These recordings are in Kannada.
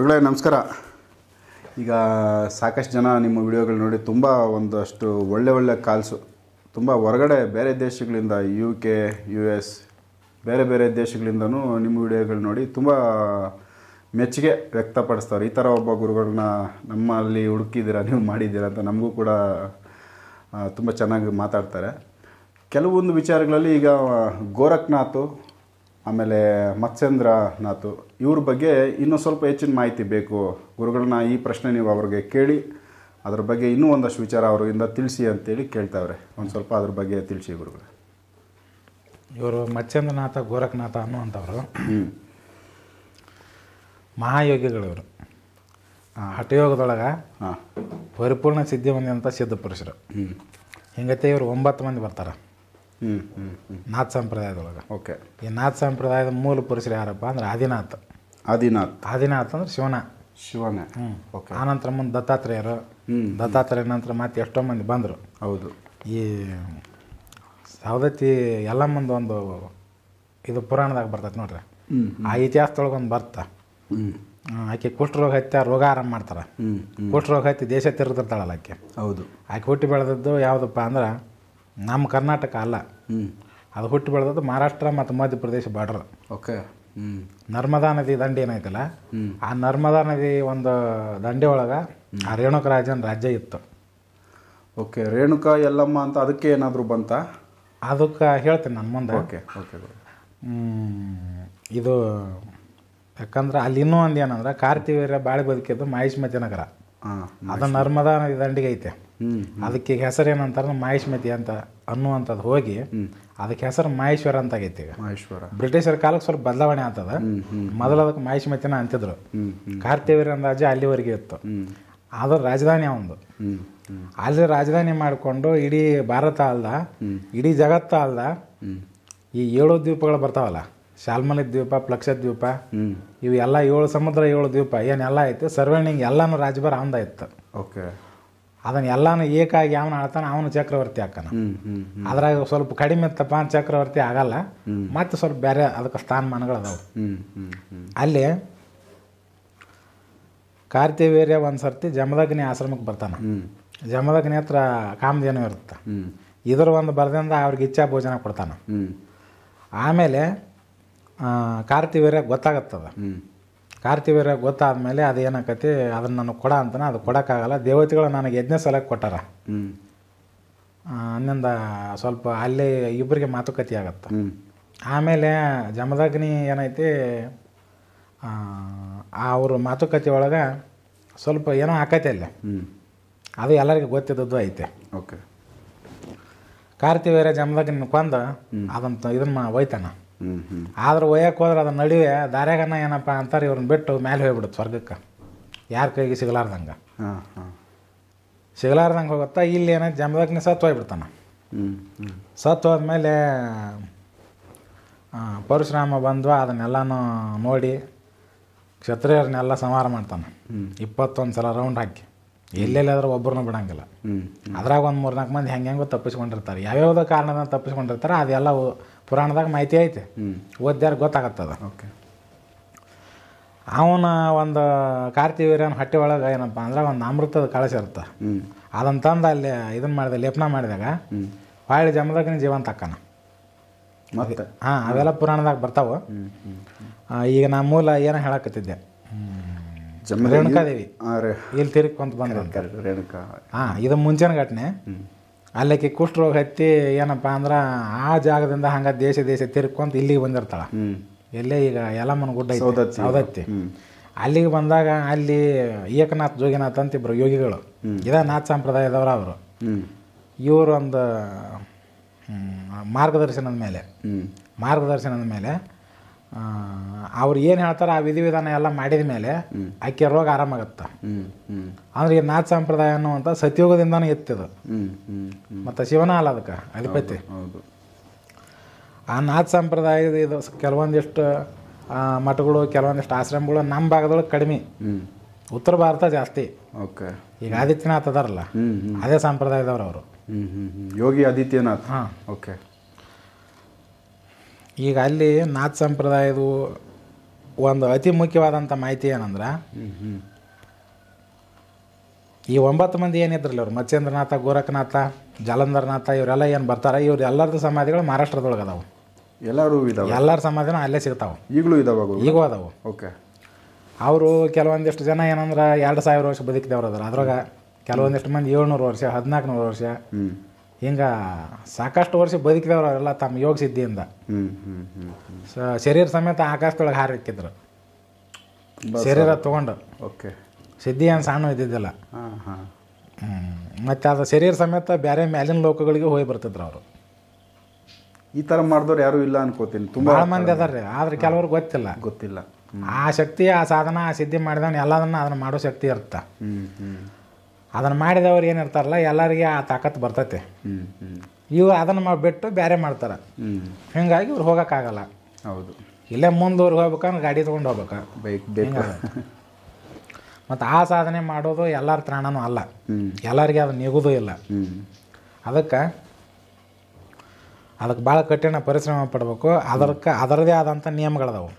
ಗುರುಗಳೇ ನಮಸ್ಕಾರ. ಈಗ ಸಾಕಷ್ಟು ಜನ ನಿಮ್ಮ ವಿಡಿಯೋಗಳು ನೋಡಿ ತುಂಬ ಒಂದಷ್ಟು ಒಳ್ಳೆ ಕಾಲ್ಸು ತುಂಬ ಹೊರಗಡೆ ಬೇರೆ ದೇಶಗಳಿಂದ UK US ಬೇರೆ ದೇಶಗಳಿಂದನೂ ನಿಮ್ಮ ವಿಡಿಯೋಗಳು ನೋಡಿ ತುಂಬ ಮೆಚ್ಚುಗೆ ವ್ಯಕ್ತಪಡಿಸ್ತಾರೆ. ಈ ಥರ ಒಬ್ಬ ಗುರುಗಳನ್ನ ನಮ್ಮಲ್ಲಿ ಹುಡುಕಿದ್ದೀರಾ, ನೀವು ಮಾಡಿದ್ದೀರಾ ಅಂತ ನಮಗೂ ಕೂಡ ತುಂಬ ಚೆನ್ನಾಗಿ ಮಾತಾಡ್ತಾರೆ. ಕೆಲವೊಂದು ವಿಚಾರಗಳಲ್ಲಿ ಈಗ ಗೋರಖ್ನಾಥ್ ಆಮೇಲೆ ಮತ್ಸ್ಯೇಂದ್ರನಾಥ್ ಇವ್ರ ಬಗ್ಗೆ ಇನ್ನೂ ಸ್ವಲ್ಪ ಹೆಚ್ಚಿನ ಮಾಹಿತಿ ಬೇಕು ಗುರುಗಳನ್ನ. ಈ ಪ್ರಶ್ನೆ ನೀವು ಅವ್ರಿಗೆ ಕೇಳಿ ಅದ್ರ ಬಗ್ಗೆ ಇನ್ನೂ ಒಂದಷ್ಟು ವಿಚಾರ ಅವರಿಂದ ತಿಳಿಸಿ ಅಂತೇಳಿ ಕೇಳ್ತಾವ್ರೆ. ಒಂದು ಸ್ವಲ್ಪ ಅದ್ರ ಬಗ್ಗೆ ತಿಳಿಸಿ ಗುರುಗಳೇ. ಇವರು ಮತ್ಸ್ಯೇಂದ್ರನಾಥ ಗೋರಖ್ನಾಥ ಅನ್ನುವಂಥವ್ರು ಮಹಾಯೋಗಿಗಳು. ಇವರು ಹಠಯೋಗದೊಳಗೆ ಪರಿಪೂರ್ಣ ಸಿದ್ಧಿ ಹೊಂದಿದಂಥ ಸಿದ್ಧ ಪುರುಷರು. ಹಿಂಗತೆ ಇವರು 9 ಮಂದಿ ಬರ್ತಾರೆ ನಾಥ್ ಸಂಪ್ರದಾಯದೊಳಗೆ. ಓಕೆ. ಈ ನಾಥ್ ಸಂಪ್ರದಾಯದ ಮೂಲ ಪುರುಷರು ಯಾರಪ್ಪ ಅಂದ್ರೆ ಆದಿನಾಥ್ ಅಂದ್ರೆ ಶಿವನೇ. ಓಕೆ. ಆನಂತರ ಮುಂದೆ ದತ್ತಾತ್ರೇಯ ನಂತರ ಮತ್ತೆ ಎಷ್ಟೋ ಮಂದಿ ಬಂದರು. ಹೌದು. ಈ ಸವದತ್ತಿ ಎಲ್ಲ ಮುಂದೆ ಒಂದು ಇದು ಪುರಾಣದಾಗ ಬರ್ತೈತೆ ನೋಡ್ರಿ. ಆ ಇತಿಹಾಸದೊಳಗೆ ಒಂದು ಬರ್ತಾ ಆಕೆ ಕುಷ್ಠರೋಗ ಹತ್ತಿ ರೋಗ ಆರಾಮ ಮಾಡ್ತಾರೆ. ಕುಷ್ಠರೋಗ ಹತ್ತಿ ದೇಶ ತಿರುಗಿರ್ತಾಳಲ್ಲ ಆಕೆ. ಹೌದು. ಆಕೆ ಹುಟ್ಟಿ ಬೆಳೆದದ್ದು ಯಾವುದಪ್ಪ ಅಂದ್ರೆ ನಮ್ಮ ಕರ್ನಾಟಕ ಅಲ್ಲ, ಅದು ಹುಟ್ಟಿ ಬೆಳೆದದ್ದು ಮಹಾರಾಷ್ಟ್ರ ಮತ್ತು ಮಧ್ಯಪ್ರದೇಶ ಬಾರ್ಡರ್. ಓಕೆ. ನರ್ಮದಾ ನದಿ ದಂಡೆ ಏನೈತಲ್ಲ, ಆ ನರ್ಮದಾ ನದಿ ಒಂದು ದಂಡೆ ಒಳಗೆ ಆ ರೇಣುಕ ರಾಜನ ರಾಜ್ಯ ಇತ್ತು. ಓಕೆ. ರೇಣುಕಾ ಯಲ್ಲಮ್ಮ ಅಂತ ಅದಕ್ಕೆ ಏನಾದರೂ ಬಂತ? ಅದಕ್ಕೆ ಹೇಳ್ತೀನಿ ನಾನು ಮುಂದೆ. Okay okay. ಇದು ಯಾಕಂದ್ರೆ ಅಲ್ಲಿ ಇನ್ನೂ ಒಂದು ಏನಂದ್ರೆ ಕಾರ್ತಿವೀರ್ಯ ಬಾಳೆ ಬದುಕಿದ್ದು ಮಾಹಿಷ್ಮತಿ ನಗರ. ಅದು ನರ್ಮದಾ ನದಿ ದಂಡಿಗೆ ಐತೆ. ಅದಕ್ಕೆ ಹೆಸರು ಏನಂತಾರೆ ಮಾಹಿಷ್ಮತಿ ಅಂತ ಅನ್ನುವಂಥದ್ದು ಹೋಗಿ ಅದಕ್ಕೆ ಹೆಸರು ಮಹೇಶ್ವರ ಅಂತ ಆಗೈತಿ. ಈಗ ಮಹೇಶ್ವರ ಬ್ರಿಟಿಷರ ಕಾಲಕ್ಕೆ ಸ್ವಲ್ಪ ಬದಲಾವಣೆ ಆಗ್ತದ. ಮೊದಲು ಅದಕ್ಕೆ ಮಾಹಿಷ್ಮತಿನ ಅಂತಿದ್ರು. ಕಾರ್ತಿವೀರ್ಯ ರಾಜ ಅಲ್ಲಿವರೆಗೆ ಇತ್ತು. ಅದ್ರ ರಾಜಧಾನಿ ಒಂದು. ಅಲ್ಲಿ ರಾಜಧಾನಿ ಮಾಡಿಕೊಂಡು ಇಡೀ ಭಾರತ ಅಲ್ದ, ಇಡೀ ಜಗತ್ತ ಅಲ್ದ, ಈ 7 ದ್ವೀಪಗಳು ಬರ್ತಾವಲ್ಲ, ಶಾಲ್ಮಲಿ ದ್ವೀಪ, ಪ್ಲಕ್ಷ ದ್ವೀಪ, ಇವು ಎಲ್ಲ 7 ಸಮುದ್ರ 7 ದ್ವೀಪ ಏನೆಲ್ಲ ಐತೆ ಸರ್ವರ್ಣಿಂಗ್ ಎಲ್ಲಾನು ರಾಜಭಾರ ಅವಂದ ಇತ್ತು. ಓಕೆ. ಅದನ್ನ ಎಲ್ಲಾನು ಏಕಾಗಿ ಅವನು ಆಳ್ತಾನ, ಅವನು ಚಕ್ರವರ್ತಿ ಹಾಕನ. ಅದ್ರಾಗ ಸ್ವಲ್ಪ ಕಡಿಮೆ ಇತ್ತಪ್ಪ ಅಂತ ಚಕ್ರವರ್ತಿ ಆಗಲ್ಲ, ಮತ್ತೆ ಸ್ವಲ್ಪ ಬೇರೆ ಅದಕ್ಕೆ ಸ್ಥಾನಮಾನಗಳು ಅದಾವ. ಅಲ್ಲಿ ಕಾರ್ತಿವೀರ್ಯ ಒಂದ್ಸರ್ತಿ ಜಮದಗ್ನಿ ಆಶ್ರಮಕ್ಕೆ ಬರ್ತಾನ. ಜಮದಗ್ನಿ ಹತ್ರ ಕಾಮಧೇನು ಇರುತ್ತೆ. ಇದ್ರ ಒಂದು ಬರದಿಂದ ಅವ್ರಿಗೆ ಇಚ್ಛಾ ಭೋಜನ ಕೊಡ್ತಾನ. ಆಮೇಲೆ ಕಾರ್ತಿವೀರ್ಯ ಗೊತ್ತಾಗತ್ತದ. ಕಾರ್ತಿವೀರ್ಯ ಗೊತ್ತಾದ್ಮೇಲೆ ಅದೇನಾಕತಿ ಅದನ್ನು ನನಗೆ ಕೊಡ ಅಂತಾನೆ. ಅದು ಕೊಡೋಕ್ಕಾಗಲ್ಲ, ದೇವತೆಗಳು ನನಗೆ ಯಜ್ಞ ಸಲಕ್ಕೆ ಕೊಟ್ಟಾರ ಅನ್ನಿಂದ ಸ್ವಲ್ಪ ಅಲ್ಲೇ ಇಬ್ಬರಿಗೆ ಮಾತುಕತೆ ಆಗತ್ತೆ. ಆಮೇಲೆ ಜಮದಗ್ನಿ ಏನೈತಿ ಅವ್ರ ಮಾತುಕತೆ ಒಳಗೆ ಸ್ವಲ್ಪ ಏನೋ ಆಕೈತೆ ಅಲ್ಲೇ, ಅದು ಎಲ್ಲರಿಗೂ ಗೊತ್ತಿದ್ದದ್ದು ಐತೆ. ಓಕೆ. ಕಾರ್ತಿವೀರ್ಯ ಜಮದಗ್ನಿ ಕೊಂದು ಅದಂತ ಇದನ್ನ ಒಯ್ತಾನ. ಆದ್ರೆ ಒಯ್ಯಕ್ಕೆ ಹೋದ್ರೆ ಅದನ್ನ ನಡುವೆ ದಾರ್ಯಾಗನ ಏನಪ್ಪ ಅಂತಾರೆ, ಇವ್ರನ್ನ ಬಿಟ್ಟು ಮೇಲೆ ಹೋಗ್ಬಿಡುತ್ತೆ ಸ್ವರ್ಗಕ್ಕೆ, ಯಾರ ಕೈಗೆ ಸಿಗಲಾರ್ದಂಗೆ ಹೋಗುತ್ತಾ. ಇಲ್ಲಿ ಏನೈತೆ ಜಮದಗ್ನಿ ಸತ್ತು ಹೋಗ್ಬಿಡ್ತಾನ. ಸತ್ತು ಹೋದ್ಮೇಲೆ ಪರಶುರಾಮ ಬಂದು ಅದನ್ನೆಲ್ಲನೂ ನೋಡಿ ಕ್ಷತ್ರಿಯರನ್ನೆಲ್ಲ ಸಂಹಾರ ಮಾಡ್ತಾನೆ. 21 ಸಲ ರೌಂಡ್ ಹಾಕಿ ಎಲ್ಲೆಲ್ಲಾದ್ರೂ ಒಬ್ಬರನ್ನ ಬಿಡಂಗಿಲ್ಲ. ಅದ್ರಾಗ ಒಂದು 3-4 ಮಂದಿ ಹೆಂಗೆ ತಪ್ಪಿಸ್ಕೊಂಡಿರ್ತಾರೆ. ಯಾವ್ಯಾವುದೋ ಕಾರಣದಿಂದ ತಪ್ಪಿಸ್ಕೊಂಡಿರ್ತಾರೆ. ಅದೆಲ್ಲ ಪುರಾಣದಾಗ ಮಾಹಿತಿ ಐತೆ, ಓದ್ಯಾರು ಗೊತ್ತಾಗತ್ತದ. ಓಕೆ. ಅವನ ಒಂದು ಕಾರ್ತಿವೀರ್ಯನ ಹೊಟ್ಟೆ ಒಳಗೆ ಏನಪ್ಪ ಅಂದ್ರೆ ಒಂದು ಅಮೃತದ ಕಳಶ ಇರುತ್ತೆ. ಅದನ್ನು ತಂದು ಅಲ್ಲಿ ಇದನ್ನ ಮಾಡಿದ ಲೇಪನ ಮಾಡಿದಾಗ ಹೊಳ್ಳಿ ಜಮದಗ್ನಿ ಜೀವಂತ ಹಾಕನ. ಅವೆಲ್ಲ ಪುರಾಣದಾಗ ಬರ್ತಾವ. ಈಗ ನಾ ಮೂಲ ಏನೋ ಹೇಳಕತ್ತಿದ್ದೆ, ರೇಣುಕಾದೇವಿ ಇಲ್ಲಿ ತಿರುಗ್ಕೊಂತ ಬಂದ ರೇಣುಕಾ. ಇದು ಮುಂಚಿನ ಘಟನೆ. ಅಲ್ಲಕ್ಕೆ ಕುಷ್ಠರೋಗ ಹತ್ತಿ ಏನಪ್ಪ ಅಂದ್ರೆ ಆ ಜಾಗದಿಂದ ಹಂಗ ದೇಶ ತಿರ್ಕೊಂತ ಇಲ್ಲಿಗೆ ಬಂದಿರ್ತಾಳ. ಎಲ್ಲೇ ಈಗ ಯಲ್ಲಮ್ಮನ ಗುಡ್ಡ ಸೌದತ್ತಿ. ಅಲ್ಲಿಗೆ ಬಂದಾಗ ಅಲ್ಲಿ ಏಕನಾಥ್ ಜೋಗಿನಾಥ್ ಅಂತ ಇಬ್ರು ಯೋಗಿಗಳು, ಇದ ನಾಥ್ ಸಂಪ್ರದಾಯದವರು. ಅವರು ಇವರು ಒಂದು ಮಾರ್ಗದರ್ಶನದ ಮೇಲೆ ಅವ್ರು ಏನು ಹೇಳ್ತಾರೆ ಆ ವಿಧಿವಿಧಾನ ಎಲ್ಲ ಮಾಡಿದ ಮೇಲೆ ಆಕೆ ರೋಗ ಆರಾಮಾಗತ್ತೆ. ಅಂದ್ರೆ ಈ ನಾಥ್ ಸಂಪ್ರದಾಯ ಅನ್ನುವಂಥ ಸತ್ಯೋಗದಿಂದಾನು ಎತ್ತಿದು. ಮತ್ತು ಶಿವನ ಅಲ್ಲ ಅದಕ್ಕೆ ಅಧಿಪತಿ. ಆ ನಾಥ್ ಸಂಪ್ರದಾಯದ ಇದು ಕೆಲವೊಂದಿಷ್ಟು ಮಠಗಳು, ಕೆಲವೊಂದಿಷ್ಟು ಆಶ್ರಮಗಳು ನಮ್ಮ ಭಾಗದೊಳಗೆ ಕಡಿಮೆ, ಉತ್ತರ ಭಾರತ ಜಾಸ್ತಿ. ಓಕೆ. ಈಗ ಆದಿತ್ಯನಾಥ್ ಅದಾರಲ್ಲ, ಅದೇ ಸಂಪ್ರದಾಯದವ್ರು ಅವರು, ಯೋಗಿ ಆದಿತ್ಯನಾಥ್. ಓಕೆ. ಈಗ ಅಲ್ಲಿ ನಾಥ್ ಸಂಪ್ರದಾಯದು ಒಂದು ಅತಿ ಮುಖ್ಯವಾದಂಥ ಮಾಹಿತಿ ಏನಂದ್ರೆ ಈ 9 ಮಂದಿ ಏನಿದ್ರಲ್ಲ ಅವ್ರು ಮತ್ಸ್ಯೇಂದ್ರನಾಥ, ಗೋರಖನಾಥ, ಜಲಂಧರನಾಥ ಇವರೆಲ್ಲ ಏನು ಬರ್ತಾರೆ, ಇವ್ರು ಎಲ್ಲರದ್ದು ಸಮಾಧಿಗಳು ಮಹಾರಾಷ್ಟ್ರದೊಳಗೆ ಅದಾವೆ. ಎಲ್ಲರೂ ಇದಾವೆ, ಎಲ್ಲರ ಸಮಾಧಿನೂ ಅಲ್ಲೇ ಸಿಗ್ತಾವೆ, ಈಗಲೂ ಇದಾವೆ, ಈಗೂ ಅದಾವೆ. ಓಕೆ. ಅವರು ಕೆಲವೊಂದಿಷ್ಟು ಜನ ಏನಂದ್ರೆ 2000 ವರ್ಷ ಬದುಕಿದವ್ರು ಅದಾರ. ಅದ್ರಾಗ ಕೆಲವೊಂದಿಷ್ಟು ಮಂದಿ 700 ವರ್ಷ, 1400 ವರ್ಷ, ಹಿಂಗೆ ಸಾಕಷ್ಟು ವರ್ಷ ಬದುಕಿದವ್ರು ಅವರೆಲ್ಲ ತಮ್ಮ ಯೋಗ ಸಿದ್ಧಿಯಿಂದ ಶರೀರ ಸಮೇತ ಆಕಾಶದೊಳಗೆ ಹಾರಿಕ್ಕಿದ್ರು, ಶರೀರ ತೊಗೊಂಡು. ಓಕೆ. ಸಿದ್ಧಿ ಏನು ಸಣ್ಣ ಇದ್ದಿದ್ದಿಲ್ಲ. ಮತ್ತು ಅದು ಶರೀರ ಸಮೇತ ಬೇರೆ ಮ್ಯಾಲಿನ ಲೋಕಗಳಿಗೆ ಹೋಗಿ ಬರ್ತಿದ್ರು ಅವರು. ಈ ಥರ ಮಾಡಿದವ್ರು ಯಾರೂ ಇಲ್ಲ ಅನ್ಕೋತೀನಿ, ತುಂಬ ಭಾಳ ಮಂದಿ ಅದಾರ್ರಿ. ಆದ್ರೆ ಕೆಲವ್ರಿಗೆ ಗೊತ್ತಿಲ್ಲ. ಆ ಶಕ್ತಿ, ಆ ಸಾಧನ, ಆ ಸಿದ್ಧಿ ಮಾಡಿದವನು ಎಲ್ಲದನ್ನ ಅದನ್ನು ಮಾಡೋ ಶಕ್ತಿ ಇರುತ್ತೆ. ಅದನ್ನು ಮಾಡಿದವ್ರು ಏನಿರ್ತಾರಲ್ಲ ಎಲ್ಲರಿಗೆ ಆ ತಾಕತ್ತು ಬರ್ತೈತೆ. ಇವು ಅದನ್ನು ಬಿಟ್ಟು ಬೇರೆ ಮಾಡ್ತಾರೆ. ಹಿಂಗಾಗಿ ಇವ್ರು ಹೋಗೋಕ್ಕಾಗಲ್ಲ. ಹೌದು. ಇಲ್ಲೇ ಮುಂದೂರಿಗೆ ಹೋಗ್ಬೇಕಂದ್ರೆ ಗಾಡಿ ತೊಗೊಂಡು ಹೋಗ್ಬೇಕು, ಬೇಕು. ಮತ್ತು ಆ ಸಾಧನೆ ಮಾಡೋದು ಎಲ್ಲರ ತ್ರಾಣನೂ ಅಲ್ಲ, ಎಲ್ಲರಿಗೆ ಅದು ನಿಗೋದು ಇಲ್ಲ. ಅದಕ್ಕೆ ಭಾಳ ಕಠಿಣ ಪರಿಶ್ರಮ ಪಡ್ಬೇಕು. ಅದರದೇ ಆದಂಥ ನಿಯಮಗಳದಾವು.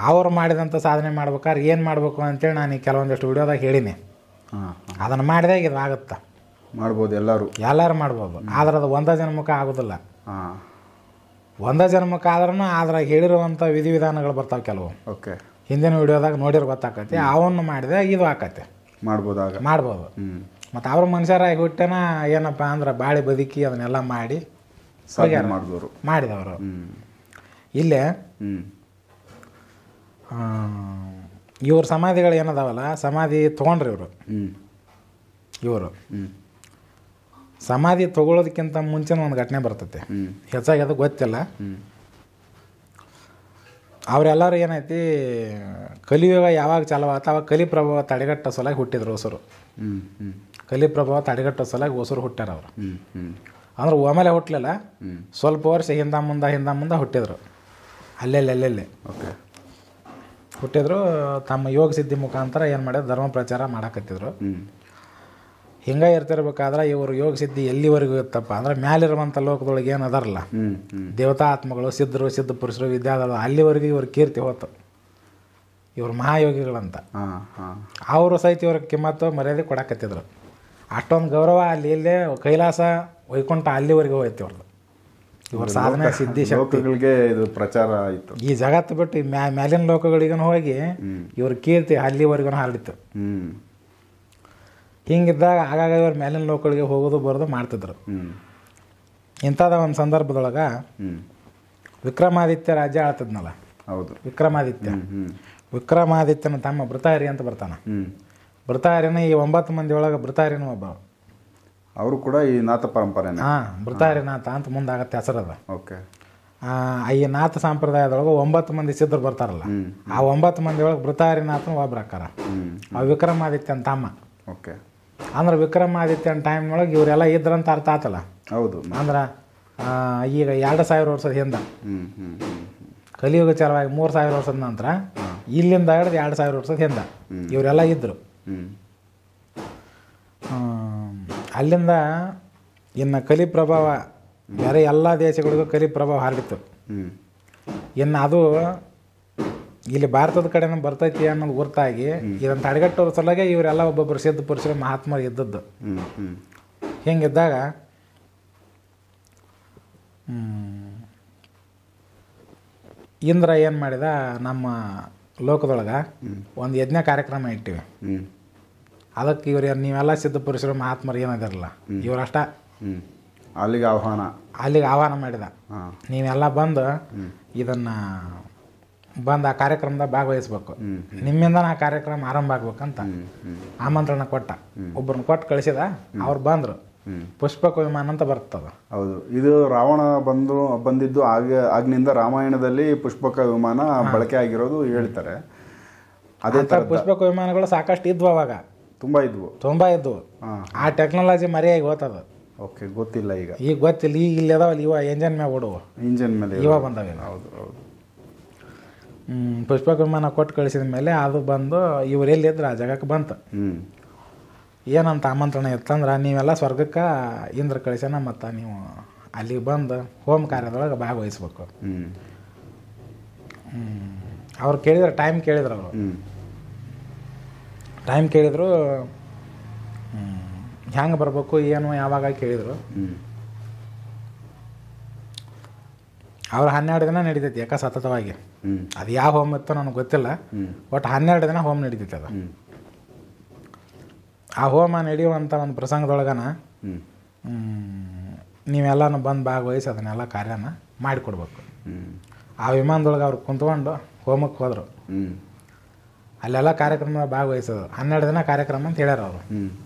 ಅವ್ರು ಮಾಡಿದಂಥ ಸಾಧನೆ ಮಾಡ್ಬೇಕಾದ್ರೆ ಏನು ಮಾಡಬೇಕು ಅಂತೇಳಿ ನಾನು ಈ ಕೆಲವೊಂದಿಷ್ಟು ವಿಡಿಯೋದಾಗ ಹೇಳೀನಿ. ಅದನ್ನು ಮಾಡಿದಾಗ ಇದು ಆಗುತ್ತೆ, ಮಾಡ್ಬೋದು, ಎಲ್ಲರೂ ಮಾಡ್ಬೋದು. ಆದ್ರೆ ಅದು ಒಂದೇ ಜನ್ಮಕ್ಕೆ ಆಗೋದಿಲ್ಲ. ಒಂದೇ ಜನ್ಮಕ್ಕೆ ಆದ್ರೂ ಅದ್ರಾಗ ಹೇಳಿರುವಂಥ ವಿಧಿವಿಧಾನಗಳು ಬರ್ತಾವೆ ಕೆಲವು. ಓಕೆ. ಹಿಂದಿನ ವಿಡಿಯೋದಾಗ ನೋಡಿರೋ ಗೊತ್ತಾಕತಿ. ಅವನ್ನು ಮಾಡಿದಾಗ ಇದು ಆಕತ್ತೆ, ಮಾಡ್ಬೋದು. ಮತ್ತು ಅವ್ರ ಮನುಷ್ಯರಾಗಿ ಹುಟ್ಟನ ಏನಪ್ಪ ಅಂದ್ರೆ ಬಾಳೆ ಬದುಕಿ ಅದನ್ನೆಲ್ಲ ಮಾಡಿದವರು. ಇಲ್ಲೇ ಇವ್ರ ಸಮಾಧಿಗಳು ಏನದಾವಲ್ಲ, ಸಮಾಧಿ ತೊಗೊಂಡ್ರಿ ಇವರು ಸಮಾಧಿ ತೊಗೊಳೋದಕ್ಕಿಂತ ಮುಂಚೆನ ಒಂದು ಘಟನೆ ಬರ್ತೈತೆ, ಹೆಚ್ಚಾಗಿ ಅದು ಗೊತ್ತಿಲ್ಲ. ಅವರೆಲ್ಲರೂ ಏನೈತಿ, ಕಲಿಯುಗ ಯಾವಾಗ ಚಾಲುವಾತ ಅವಾಗ ಕಲಿ ಪ್ರಭಾವ ತಡೆಗಟ್ಟೋ ಸಲುವಾಗಿ ಹುಟ್ಟಿದ್ರು ಹೊಸರು. ಕಲಿ ಪ್ರಭಾವ ತಡೆಗಟ್ಟೋ ಸಲುವಾಗಿ ಹೊಸರು ಹುಟ್ಟ್ಯಾರ ಅವರು. ಅಂದ್ರೆ ಒಮ್ಮೆಲೆ ಹುಟ್ಟಲಿಲ್ಲ, ಸ್ವಲ್ಪ ವರ್ಷ ಹಿಂದ ಮುಂದೆ ಹುಟ್ಟಿದ್ರು. ಅಲ್ಲೆಲ್ಲೆಲ್ಲೆಲ್ಲೆ ಹುಟ್ಟಿದ್ರು. ತಮ್ಮ ಯೋಗ ಸಿದ್ಧಿ ಮುಖಾಂತರ ಏನು ಮಾಡಿದ್ರು, ಧರ್ಮ ಪ್ರಚಾರ ಮಾಡಕತ್ತಿದ್ರು. ಹಿಂಗೆ ಇರ್ತಿರ್ಬೇಕಾದ್ರೆ ಇವರು ಯೋಗ ಸಿದ್ಧಿ ಎಲ್ಲಿವರೆಗೂ ಇತ್ತಪ್ಪ ಅಂದ್ರೆ ಮ್ಯಾಲಿರುವಂಥ ಲೋಕದೊಳಗೆ ಏನು ಅದಾರಲ್ಲ ದೇವತಾ ಆತ್ಮಗಳು, ಸಿದ್ಧರು, ಸಿದ್ಧ ಪುರುಷರು, ವಿದ್ಯಾಧರು, ಅಲ್ಲಿವರೆಗೂ ಇವ್ರ ಕೀರ್ತಿ ಹೋತು. ಇವರು ಮಹಾಯೋಗಿಗಳಂತ. ಅವರು ಸಹಿತ ಇವ್ರಿಗೆ ಕಿಮ್ಮತ್ತು ಮರ್ಯಾದೆ ಕೊಡಕತ್ತಿದ್ರು. ಅಷ್ಟೊಂದು ಗೌರವ ಅಲ್ಲಿ ಇಲ್ಲೇ ಕೈಲಾಸ ವೈಕುಂಠ ಅಲ್ಲಿವರೆಗೂ ಹೋಯ್ತು ಇವ್ರದ್ದು. ಇವ್ರ ಸಾಧನೆ, ಸಿದ್ಧಿ, ಶಕ್ತಿಗಳಿಗೆ ಇದು ಪ್ರಚಾರ ಆಯಿತು. ಈ ಜಗತ್ತು ಬಿಟ್ಟು ಮ್ಯಾಲಿನ ಲೋಕಗಳಿಗೂ ಹೋಗಿ ಇವ್ರ ಕೀರ್ತಿ ಅಲ್ಲಿವರೆಗೂ ಹರಡಿತ್ತು. ಹಿಂಗಿದ್ದಾಗ ಆಗಾಗ ಇವ್ರ ಮೇಲಿನ ಲೋಕಗಳಿಗೆ ಹೋಗೋದು ಬರೋದು ಮಾಡ್ತಿದ್ರು. ಇಂಥದ ಒಂದು ಸಂದರ್ಭದೊಳಗೆ ವಿಕ್ರಮಾದಿತ್ಯ ರಾಜ್ಯ ಆಳ್ತಿದ್ನಲ್ಲ. ಹೌದು. ವಿಕ್ರಮಾದಿತ್ಯನ ತಮ್ಮ ಭೃತಾಹರಿ ಅಂತ ಬರ್ತಾನೆ. ಭೃತಾಹರಿನ ಈ 9 ಮಂದಿ ಒಳಗೆ ಭೃತಾಹರಿನೂ ಒಬ್ಬ. ಅವರು ಕೂಡ ಈ ನಾಥ ಪರಂಪರೆ. ಭೃತಾಹರಿನಾಥ ಅಂತ ಮುಂದಾಗತ್ತೆ ಹೆಸರದ. ಓಕೆ. ಈ ನಾಥ ಸಂಪ್ರದಾಯದೊಳಗೆ 9 ಮಂದಿ ಸಿದ್ಧರು ಬರ್ತಾರಲ್ಲ, ಆ 9 ಮಂದಿ ಒಳಗೆ ಭೃತಾಹರಿನಾಥನ ಒಬ್ರು ಹಾಕಾರ. ಆ ವಿಕ್ರಮಾದಿತ್ಯನ ತಮ್ಮ. ಓಕೆ. ಅಂದ್ರೆ ವಿಕ್ರಮಾದಿತ್ಯನ ಟೈಮ್ನೊಳಗೆ ಇವರೆಲ್ಲ ಇದ್ರಂತ ಅರ್ಥ ಆತಲ್ಲ. ಹೌದು. ಅಂದ್ರೆ ಈಗ 2000 ವರ್ಷದ ಹಿಂದೆ ಕಲಿಯುಗ ಚಾಲುವಾಗಿ 3000 ವರ್ಷದ ನಂತರ ಇಲ್ಲಿಂದ ಹಿಡಿದು 2000 ವರ್ಷದ ಹಿಂದೆ ಇವರೆಲ್ಲ ಇದ್ದರು. ಅಲ್ಲಿಂದ ಇನ್ನು ಕಲಿ ಪ್ರಭಾವ ಬೇರೆ ಎಲ್ಲ ದೇಶಗಳಿಗೂ ಕಲಿ ಪ್ರಭಾವ ಹರಡಿತ್ತು. ಇನ್ನು ಅದು ಇಲ್ಲಿ ಭಾರತದ ಕಡೆನೂ ಬರ್ತೈತಿ ಅನ್ನೋದು ಗುರ್ತಾಗಿ ಇದನ್ನು ತಡೆಗಟ್ಟೋದ್ರ ಸಲುವಾಗಿ ಇವರೆಲ್ಲ ಒಬ್ಬೊಬ್ಬರು ಸಿದ್ಧ ಪುರುಷರು ಮಹಾತ್ಮರು ಇದ್ದದ್ದು. ಹಿಂಗಿದ್ದಾಗ ಇಂದ್ರ ಏನು ಮಾಡಿದ, ನಮ್ಮ ಲೋಕದೊಳಗೆ ಒಂದು ಯಜ್ಞ ಕಾರ್ಯಕ್ರಮ ಇಟ್ಟಿವಿ. ಅದಕ್ಕೆ ನೀವೆಲ್ಲ ಸಿದ್ಧ ಪುರುಷರು ಮಹಾತ್ಮರು ಏನಿದಾರಲ್ಲ ಇವರಷ್ಟ ಅಲ್ಲಿಗೆ ಆಹ್ವಾನ ಮಾಡಿದ. ನೀವೆಲ್ಲ ಬಂದು ಇದನ್ನು ಆ ಕಾರ್ಯಕ್ರಮದಾಗ ಭಾಗವಹಿಸ್ಬೇಕು, ನಿಮ್ಮಿಂದ ಆ ಕಾರ್ಯಕ್ರಮ ಆರಂಭ ಆಗ್ಬೇಕಂತ ಆಮಂತ್ರಣ ಕೊಟ್ಟ. ಒಬ್ಬರನ್ನ ಕೊಟ್ಟು ಕಳಿಸಿದ, ಅವ್ರು ಬಂದರು. ಪುಷ್ಪಕ ವಿಮಾನ ಅಂತ ಬರ್ತದ. ಹೌದು. ಇದು ರಾವಣ ಬಂದಿದ್ದು ಆಗ್ನಿಂದ ರಾಮಾಯಣದಲ್ಲಿ ಪುಷ್ಪಕ ವಿಮಾನ ಬಳಕೆ ಆಗಿರೋದು ಹೇಳ್ತಾರೆ. ಅದೇ ಪುಷ್ಪಕ ವಿಮಾನಗಳು ಸಾಕಷ್ಟು ಇದ್ವು ಅವಾಗ, ತುಂಬಾ ಇದ್ವು. ಆ ಟೆಕ್ನಾಲಜಿ ಮರೆಯಾಗಿ ಹೋಗ್ತದ. ಓಕೆ. ಗೊತ್ತಿಲ್ಲ ಈಗ ಗೊತ್ತಿಲ್ಲ. ಈಗ ಇಲ್ಲಿ ಅದಾವಲ್ಲ ಇವ ಎಂಜನ್ ಮ್ಯಾಗ ಓಡುವ, ಇಂಜನ್ ಮೇಲೆ ಇವ ಬಂದಾವ. ಹೌದು ಹೌದು. ಪುಷ್ಪಕ ವಿಮಾನ ಕೊಟ್ಟು ಕಳಿಸಿದ ಮೇಲೆ ಅದು ಬಂದು ಇವ್ರು ಎಲ್ಲಿದ್ರು ಆ ಜಾಗಕ್ಕೆ ಬಂತು. ಏನಂತ ಆಮಂತ್ರಣ ಇತ್ತಂದ್ರೆ, ನೀವೆಲ್ಲ ಸ್ವರ್ಗಕ್ಕೆ ಇಂದ್ರ ಕಳಿಸ್ಯಾನ, ಮತ್ತು ನೀವು ಅಲ್ಲಿಗೆ ಬಂದು ಹೋಮ ಕಾರ್ಯದೊಳಗೆ ಭಾಗವಹಿಸ್ಬೇಕು. ಅವ್ರು ಕೇಳಿದ್ರು, ಟೈಮ್ ಕೇಳಿದ್ರು ಅವರು. ಟೈಮ್ ಕೇಳಿದ್ರು, ಹೆಂಗೆ ಬರಬೇಕು ಏನು ಯಾವಾಗ ಕೇಳಿದರು. ಅವ್ರು 12 ದಿನ ನಡೀತೈತಿ ಯಾಕೆ ಸತತವಾಗಿ. ಅದು ಯಾವ ಹೋಮ್ ಇತ್ತೋ ನನಗೆ ಗೊತ್ತಿಲ್ಲ, ಒಟ್ಟು 12 ದಿನ ಹೋಮ್ ನಡೀತೈತಿ ಅದು. ಆ ಹೋಮ ನಡೆಯುವಂಥ ಒಂದು ಪ್ರಸಂಗದೊಳಗನ ನೀವೆಲ್ಲನೂ ಬಂದು ಭಾಗವಹಿಸಿ ಅದನ್ನೆಲ್ಲ ಕಾರ್ಯನ ಮಾಡಿಕೊಡ್ಬೇಕು. ಆ ವಿಮಾನದೊಳಗೆ ಅವ್ರು ಕುಂತ್ಕೊಂಡು ಹೋಮಕ್ಕೆ ಹೋದರು. ಅಲ್ಲೆಲ್ಲ ಕಾರ್ಯಕ್ರಮ ಭಾಗವಹಿಸೋದು 12 ದಿನ ಕಾರ್ಯಕ್ರಮ ಅಂತ ಹೇಳ್ಯಾರ ಅವರು.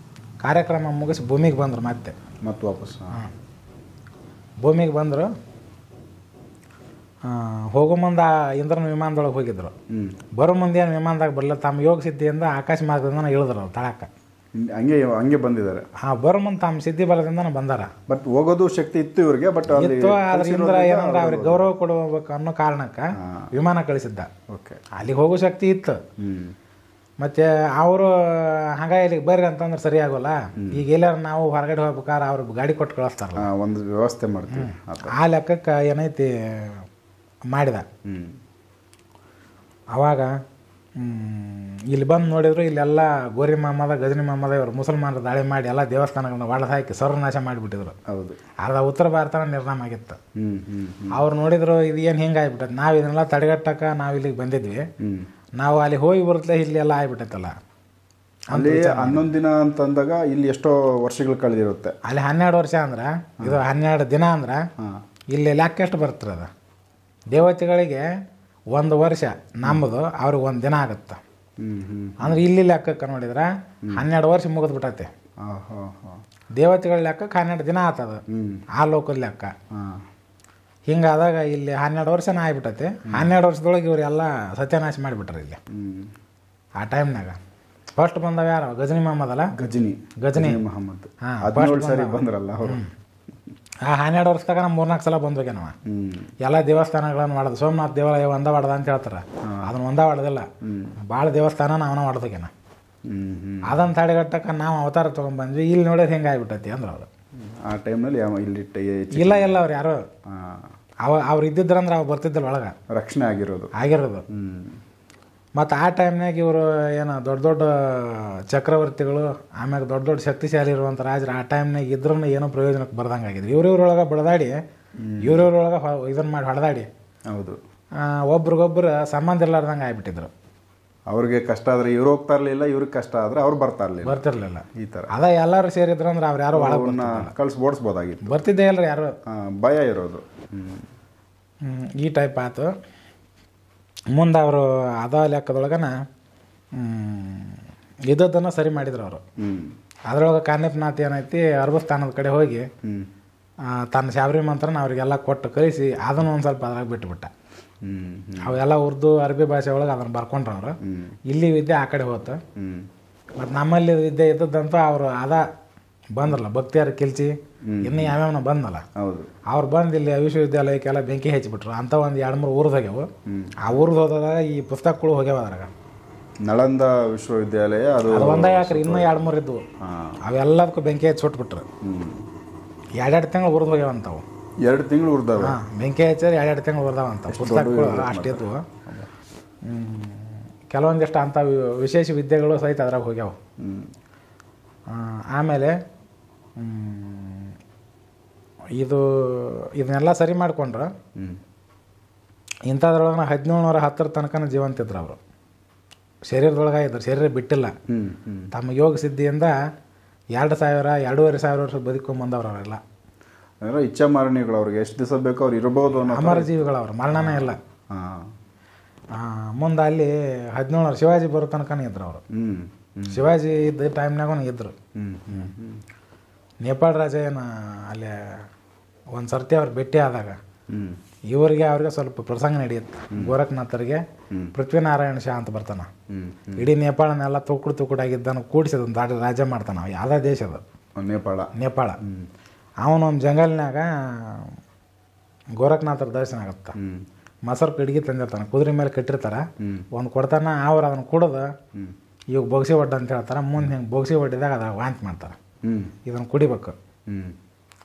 ಕಾರ್ಯಕ್ರಮ ಮುಗಿಸಿ ಭೂಮಿಗೆ ಬಂದರು ಮತ್ತೆ ವಾಪಸ್. ಭೂಮಿಗೆ ಬಂದರು. ಹೋಗೋ ಮುಂದೆ ಇಂದ್ರನ ವಿಮಾನದೊಳಗೆ ಹೋಗಿದ್ರು. ಬರೋ ಮುಂದೆ ಏನು ವಿಮಾನದಾಗ ಬರಲ್ಲ, ತಮ್ಮ ಯೋಗ ಸಿದ್ಧಿಯಿಂದ ಆಕಾಶ ಮಾರ್ಗದಿಂದ ಇಳಿದ್ರು ಅವ್ರು ತಳಕ. ಹಂಗೆ ಬಂದಿದ್ದಾರೆ. ಬರೋ ಮುಂದೆ ತಮ್ಮ ಸಿದ್ಧಿ ಬಲದಿಂದ ಬಂದಾರ. ಬಟ್ ಹೋಗೋದು ಶಕ್ತಿ ಇತ್ತು ಇವ್ರಿಗೆ. ಬಟ್ ಇತ್ತು, ಆದ್ರೆ ಇಂದ್ರ ಏನಂದ್ರೆ ಅವ್ರಿಗೆ ಗೌರವ ಕೊಡಬೇಕು ಅನ್ನೋ ಕಾರಣಕ್ಕೆ ವಿಮಾನ ಕಳಿಸಿದ್ದ. ಅಲ್ಲಿಗೆ ಹೋಗೋ ಶಕ್ತಿ ಇತ್ತು. ಮತ್ತೆ ಅವರು ಹಾಗಾಗಿ ಇಲ್ಲಿಗೆ ಬರ್ರಿ ಅಂತಂದ್ರೆ ಸರಿ ಆಗೋಲ್ಲ. ಈಗ ಎಲ್ಲಾರ ನಾವು ಹೊರಗಡೆ ಹೋಗ್ಬೇಕಾದ್ರೆ ಅವ್ರು ಗಾಡಿ ಕೊಟ್ಟು ಕಳಿಸ್ತಾರಲ್ಲ, ಒಂದು ವ್ಯವಸ್ಥೆ ಮಾಡ್ತೀವಿ. ಆ ಲೆಕ್ಕಕ್ಕೆ ಏನೈತಿ ಮಾಡಿದ. ಅವಾಗ ಇಲ್ಲಿ ಬಂದು ನೋಡಿದ್ರು, ಇಲ್ಲೆಲ್ಲ ಗೋರಿ ಮಹಮ್ಮದ ಗಜನಿ ಮಹಮ್ಮದ ಇವರು ಮುಸಲ್ಮಾನರು ದಾಳಿ ಮಾಡಿ ಎಲ್ಲ ದೇವಸ್ಥಾನಗಳನ್ನ ಒಡೆದು ಹಾಕಿ ಸರ್ವನಾಶ ಮಾಡಿಬಿಟ್ಟಿದ್ರು. ಹೌದು, ಅರ್ಧ ಉತ್ತರ ಭಾರತನ ನಿರ್ನಾಮ ಆಗಿತ್ತು. ಅವ್ರು ನೋಡಿದ್ರು, ಇದು ಏನು ಹಿಂಗೆ ಆಗ್ಬಿಟ್ಟೈತೆ, ನಾವು ಇದನ್ನೆಲ್ಲ ತಡೆಗಟ್ಟಕ್ಕೆ ನಾವು ಇಲ್ಲಿಗೆ ಬಂದಿದ್ವಿ, ನಾವು ಅಲ್ಲಿ ಹೋಗಿ ಬರುತ್ತಲೇ ಇಲ್ಲಿ ಎಲ್ಲ ಆಗ್ಬಿಟ್ಟೈತಲ್ಲ. ಅಲ್ಲಿ 11 ದಿನ ಅಂತಂದಾಗ ಇಲ್ಲಿ ಎಷ್ಟೋ ವರ್ಷಗಳು ಕಳೆದಿರುತ್ತೆ. ಅಲ್ಲಿ 12 ವರ್ಷ ಅಂದ್ರೆ ಇದು 12 ದಿನ ಅಂದ್ರೆ ಇಲ್ಲಿ ಲೆಕ್ಕ ಎಷ್ಟು ಬರ್ತದೆ ಅದು. ದೇವತೆಗಳಿಗೆ 1 ವರ್ಷ, ನಮ್ಮದು ಅವ್ರಿಗೆ 1 ದಿನ ಆಗುತ್ತೆ. ಅಂದ್ರೆ ಇಲ್ಲಿ ಲೆಕ್ಕಕ್ಕೆ ನೋಡಿದ್ರೆ 12 ವರ್ಷ ಮುಗಿದ್ಬಿಟ್ಟೈತೆ. ದೇವತೆಗಳ ಲೆಕ್ಕಕ್ಕೆ 12 ದಿನ ಆತದ ಆ ಲೋಕದ ಲೆಕ್ಕ. ಹಿಂಗಾದಾಗ ಇಲ್ಲಿ 12 ವರ್ಷನ ಆಗ್ಬಿಟ್ಟೈತೆ. 12 ವರ್ಷದೊಳಗೆ ಇವರೆಲ್ಲ ಸತ್ಯನಾಶ ಮಾಡಿಬಿಟ್ರೆ ಇಲ್ಲಿ ಆ ಟೈಮ್ನಾಗ. ಫಸ್ಟ್ ಬಂದವ ಯಾರು? ಗಜನಿ ಮಹಮ್ಮದ್ ಅಲ್ಲ, ಗಜನಿ ಮಹಮ್ಮದ್. ಬಂದ್ರಲ್ಲ ಅವರು. ಆ 12 ವರ್ಷದಾಗ 3-4 ಸಲ ಬಂದ್ಬೇಕೆ ನಾವು. ಎಲ್ಲ ದೇವಸ್ಥಾನಗಳನ್ನು ಮಾಡೋದು. ಸೋಮನಾಥ್ ದೇವಾಲಯ ಒಂದ ಹೊಡೆದ ಅಂತ ಹೇಳ್ತಾರೆ, ಅದನ್ನ ಒಂದ ಹೊಡೆದಿಲ್ಲ, ಭಾಳ ದೇವಸ್ಥಾನ ನಾವನ್ನ ಹೊಡೆದೋಗ್ಯಾನ. ಅದನ್ನು ತಡೆಗಟ್ಟಕ್ಕೆ ನಾವು ಅವತಾರ ತೊಗೊಂಡ್ಬಂದ್ವಿ. ಇಲ್ಲಿ ನೋಡೋದು ಹೆಂಗೆ ಆಗ್ಬಿಟ್ಟೈತಿ ಅಂದ್ರೆ ಅವರು ಆ ಟೈಮ್ನಲ್ಲಿ ಇಲ್ಲ ಅವ್ರು ಯಾರು ಅವ್ರು ಇದ್ದಿದ್ರಂದ್ರೆ ಅವ್ರು ಬರ್ತಿದ್ದಿಲ್ಲ ಒಳಗೆ, ರಕ್ಷಣೆ ಆಗಿರೋದು. ಮತ್ತು ಆ ಟೈಮ್ನಾಗ ಇವರು ಏನು ದೊಡ್ಡ ದೊಡ್ಡ ಚಕ್ರವರ್ತಿಗಳು, ಆಮ್ಯಾಗ ದೊಡ್ಡ ದೊಡ್ಡ ಶಕ್ತಿಶಾಲಿ ಇರುವಂಥ ರಾಜರು ಆ ಟೈಮ್ನಾಗ ಇದ್ರೂ ಏನೋ ಪ್ರಯೋಜನಕ್ಕೆ ಬರ್ದಂಗೆ ಆಗಿದ್ರು. ಇವ್ರೊಳಗೆ ಬಡದಾಡಿ, ಇವ್ರೊಳಗೆ ಇದನ್ನು ಮಾಡಿ ಹೊಡೆದಾಡಿ. ಹೌದು, ಒಬ್ರಿಗೊಬ್ರು ಸಂಬಂಧ ಇರ್ಲಾರ್ದಂಗೆ ಆಗ್ಬಿಟ್ಟಿದ್ರು. ಅವ್ರಿಗೆ ಕಷ್ಟ ಆದರೆ ಇವ್ರು ಹೋಗ್ತಾ ಇರಲಿಲ್ಲ, ಇವ್ರಿಗೆ ಕಷ್ಟ ಆದರೆ ಅವ್ರು ಬರ್ತಿರ್ಲಿಲ್ಲ. ಈ ಥರ ಅದ ಎಲ್ಲರೂ ಸೇರಿದ್ರು ಅಂದ್ರೆ ಅವ್ರು ಯಾರು ಕಳ್ಸಿ ಓಡಿಸ್ಬೋದಾಗಿತ್ತು. ಬರ್ತಿದ್ದೆ ಅಲ್ರಿ ಯಾರು, ಭಯ ಇರೋದು. ಈ ಟೈಪ್ ಆಯ್ತು. ಮುಂದೆ ಅವರು ಅದ ಲೆಕ್ಕದೊಳಗನ ಇದ್ದದ್ದನ್ನು ಸರಿ ಮಾಡಿದ್ರು ಅವರು. ಅದ್ರೊಳಗೆ ಕಾನ್ಯಪ್ನಾಥ್ ಏನೈತಿ ಅರ್ಬಸ್ಥಾನದ ಕಡೆ ಹೋಗಿ ತನ್ನ ಶಾಬರಿ ಮಂತ್ರನ ಅವರಿಗೆಲ್ಲ ಕೊಟ್ಟು ಕಳಿಸಿ ಅದನ್ನು ಒಂದು ಸ್ವಲ್ಪ ಅದ್ರಾಗ ಬಿಟ್ಟುಬಿಟ್ಟ. ಅವೆಲ್ಲ ಉರ್ದು ಅರಬಿ ಭಾಷೆ ಒಳಗೆ ಅದನ್ನು ಬರ್ಕೊಂಡ್ರು ಅವರು. ಇಲ್ಲಿ ವಿದ್ಯೆ ಆ ಕಡೆ ಹೋತು. ಮತ್ತು ನಮ್ಮಲ್ಲಿ ವಿದ್ಯೆ ಇದ್ದದ್ದಂತ ಅವರು ಅದ ಬಂದ್ರಲ್ಲ ಭಕ್ತಿಯಾರ ಕಿಲ್ಚಿ ಇನ್ನು ಯಾವ್ಯಾವನ ಬಂದಲ್ಲ, ಅವ್ರು ಬಂದು ಇಲ್ಲಿ ವಿಶ್ವವಿದ್ಯಾಲಯಕ್ಕೆಲ್ಲ ಬೆಂಕಿ ಹಚ್ಚಿಬಿಟ್ರು. ಅಂತ ಒಂದು 2-3 ಊರ್ದು ಹೋಗ್ಯಾವು. ಆ ಊರ್ದು ಹೋದಾಗ ಈ ಪುಸ್ತಕಗಳು ಹೋಗ್ಯಾವ ಅದ್ರಾಗ. ನಳಂದ ವಿಶ್ವವಿದ್ಯಾಲಯ ಅದು ಒಂದೇ ಯಾಕ್ರಿ, ಇನ್ನೂ 2-3 ಇದ್ವು. ಅವೆಲ್ಲದಕ್ಕೂ ಬೆಂಕಿ ಹಚ್ಚಿ ಸುಟ್ಬಿಟ್ರು. 2 ತಿಂಗಳು ಉರ್ದು ಹೋಗ್ಯಾವಂತವು. 2 ತಿಂಗಳು ಉರ್ದಾವ. ಬೆಂಕಿ ಹಚ್ಚಿದ್ರೆ 2 ತಿಂಗಳು ಉರ್ದಾವಂತ ಪುಸ್ತಕಗಳು ಅಷ್ಟಿದ್ವು. ಕೆಲವೊಂದಿಷ್ಟು ಅಂಥ ವಿಶೇಷ ವಿದ್ಯೆಗಳು ಸಹಿತ ಅದ್ರಾಗ ಹೋಗ್ಯಾವ. ಆಮೇಲೆ ಇದನ್ನೆಲ್ಲ ಸರಿ ಮಾಡಿಕೊಂಡ್ರು. ಇಂಥದ್ರೊಳಗೆ 1710 ತನಕ ಜೀವಂತಿದ್ರು ಅವರು. ಶರೀರದೊಳಗೆ ಇದ್ರು, ಶರೀರ ಬಿಟ್ಟಿಲ್ಲ. ತಮ್ಮ ಯೋಗ ಸಿದ್ಧಿಯಿಂದ 2,000-2,500 ವರ್ಷ ಬದುಕೊಂಬಂದವ್ರು ಅವರೆಲ್ಲ. ಇಚ್ಛಾ ಮಾರಣಿಗಳು. ಅವ್ರಿಗೆ ಎಷ್ಟು ದಿವಸ ಬೇಕೋ ಅವ್ರು ಇರಬಹುದು ಅನ್ನೋ ಅಮರ ಜೀವಿಗಳು ಅವರು, ಮರಣನೇ ಇಲ್ಲ. ಮುಂದೆ ಅಲ್ಲಿ 17 ಶಿವಾಜಿ ಬರೋ ತನಕ ಇದ್ರು ಅವರು. ಶಿವಾಜಿ ಇದ್ದ ಟೈಮ್ನಾಗೂ ಇದ್ರು. ನೇಪಾಳ ರಾಜ ಏನು ಅಲ್ಲಿ ಒಂದು ಸರ್ತಿ ಅವ್ರು ಭೇಟಿ ಆದಾಗ ಅವ್ರಿಗೆ ಸ್ವಲ್ಪ ಪ್ರಸಂಗ ನಡೆಯುತ್ತೆ. ಗೋರಖ್ನಾಥರಿಗೆ ಪೃಥ್ವಿನಾರಾಯಣ ಶಾ ಅಂತ ಬರ್ತಾನ. ಇಡೀ ನೇಪಾಳನೆಲ್ಲ ತುಕುಡಾಗಿದ್ದನ್ನು ಕೂಡಿಸಿದ ರಾಜ್ಯ ಮಾಡ್ತಾನ. ಯಾವುದೇ ದೇಶದ ನೇಪಾಳ. ಅವನೊಂದು ಜಂಗಲ್ನಾಗ ಗೋರಖ್ನಾಥರ ದರ್ಶನ ಆಗತ್ತ. ಮೊಸರು ಕಡ್ಗಿ ತಂದಿರ್ತಾನೆ, ಕುದುರೆ ಮೇಲೆ ಕಟ್ಟಿರ್ತಾರ. ಒಂದು ಕೊಡ್ತಾನ, ಅವ್ರು ಅದನ್ನು ಕುಡಿದು ಇವಾಗ ಬೊಗಸಿ ಒಡ್ಡ ಅಂತ ಹೇಳ್ತಾರೆ. ಮುಂದೆ ಹಿಂಗೆ ಬೊಗಸಿ ಒಡ್ಡಿದಾಗ ಅದಾಗ ವಾಂತಿ ಮಾಡ್ತಾರೆ. ಇದನ್ನು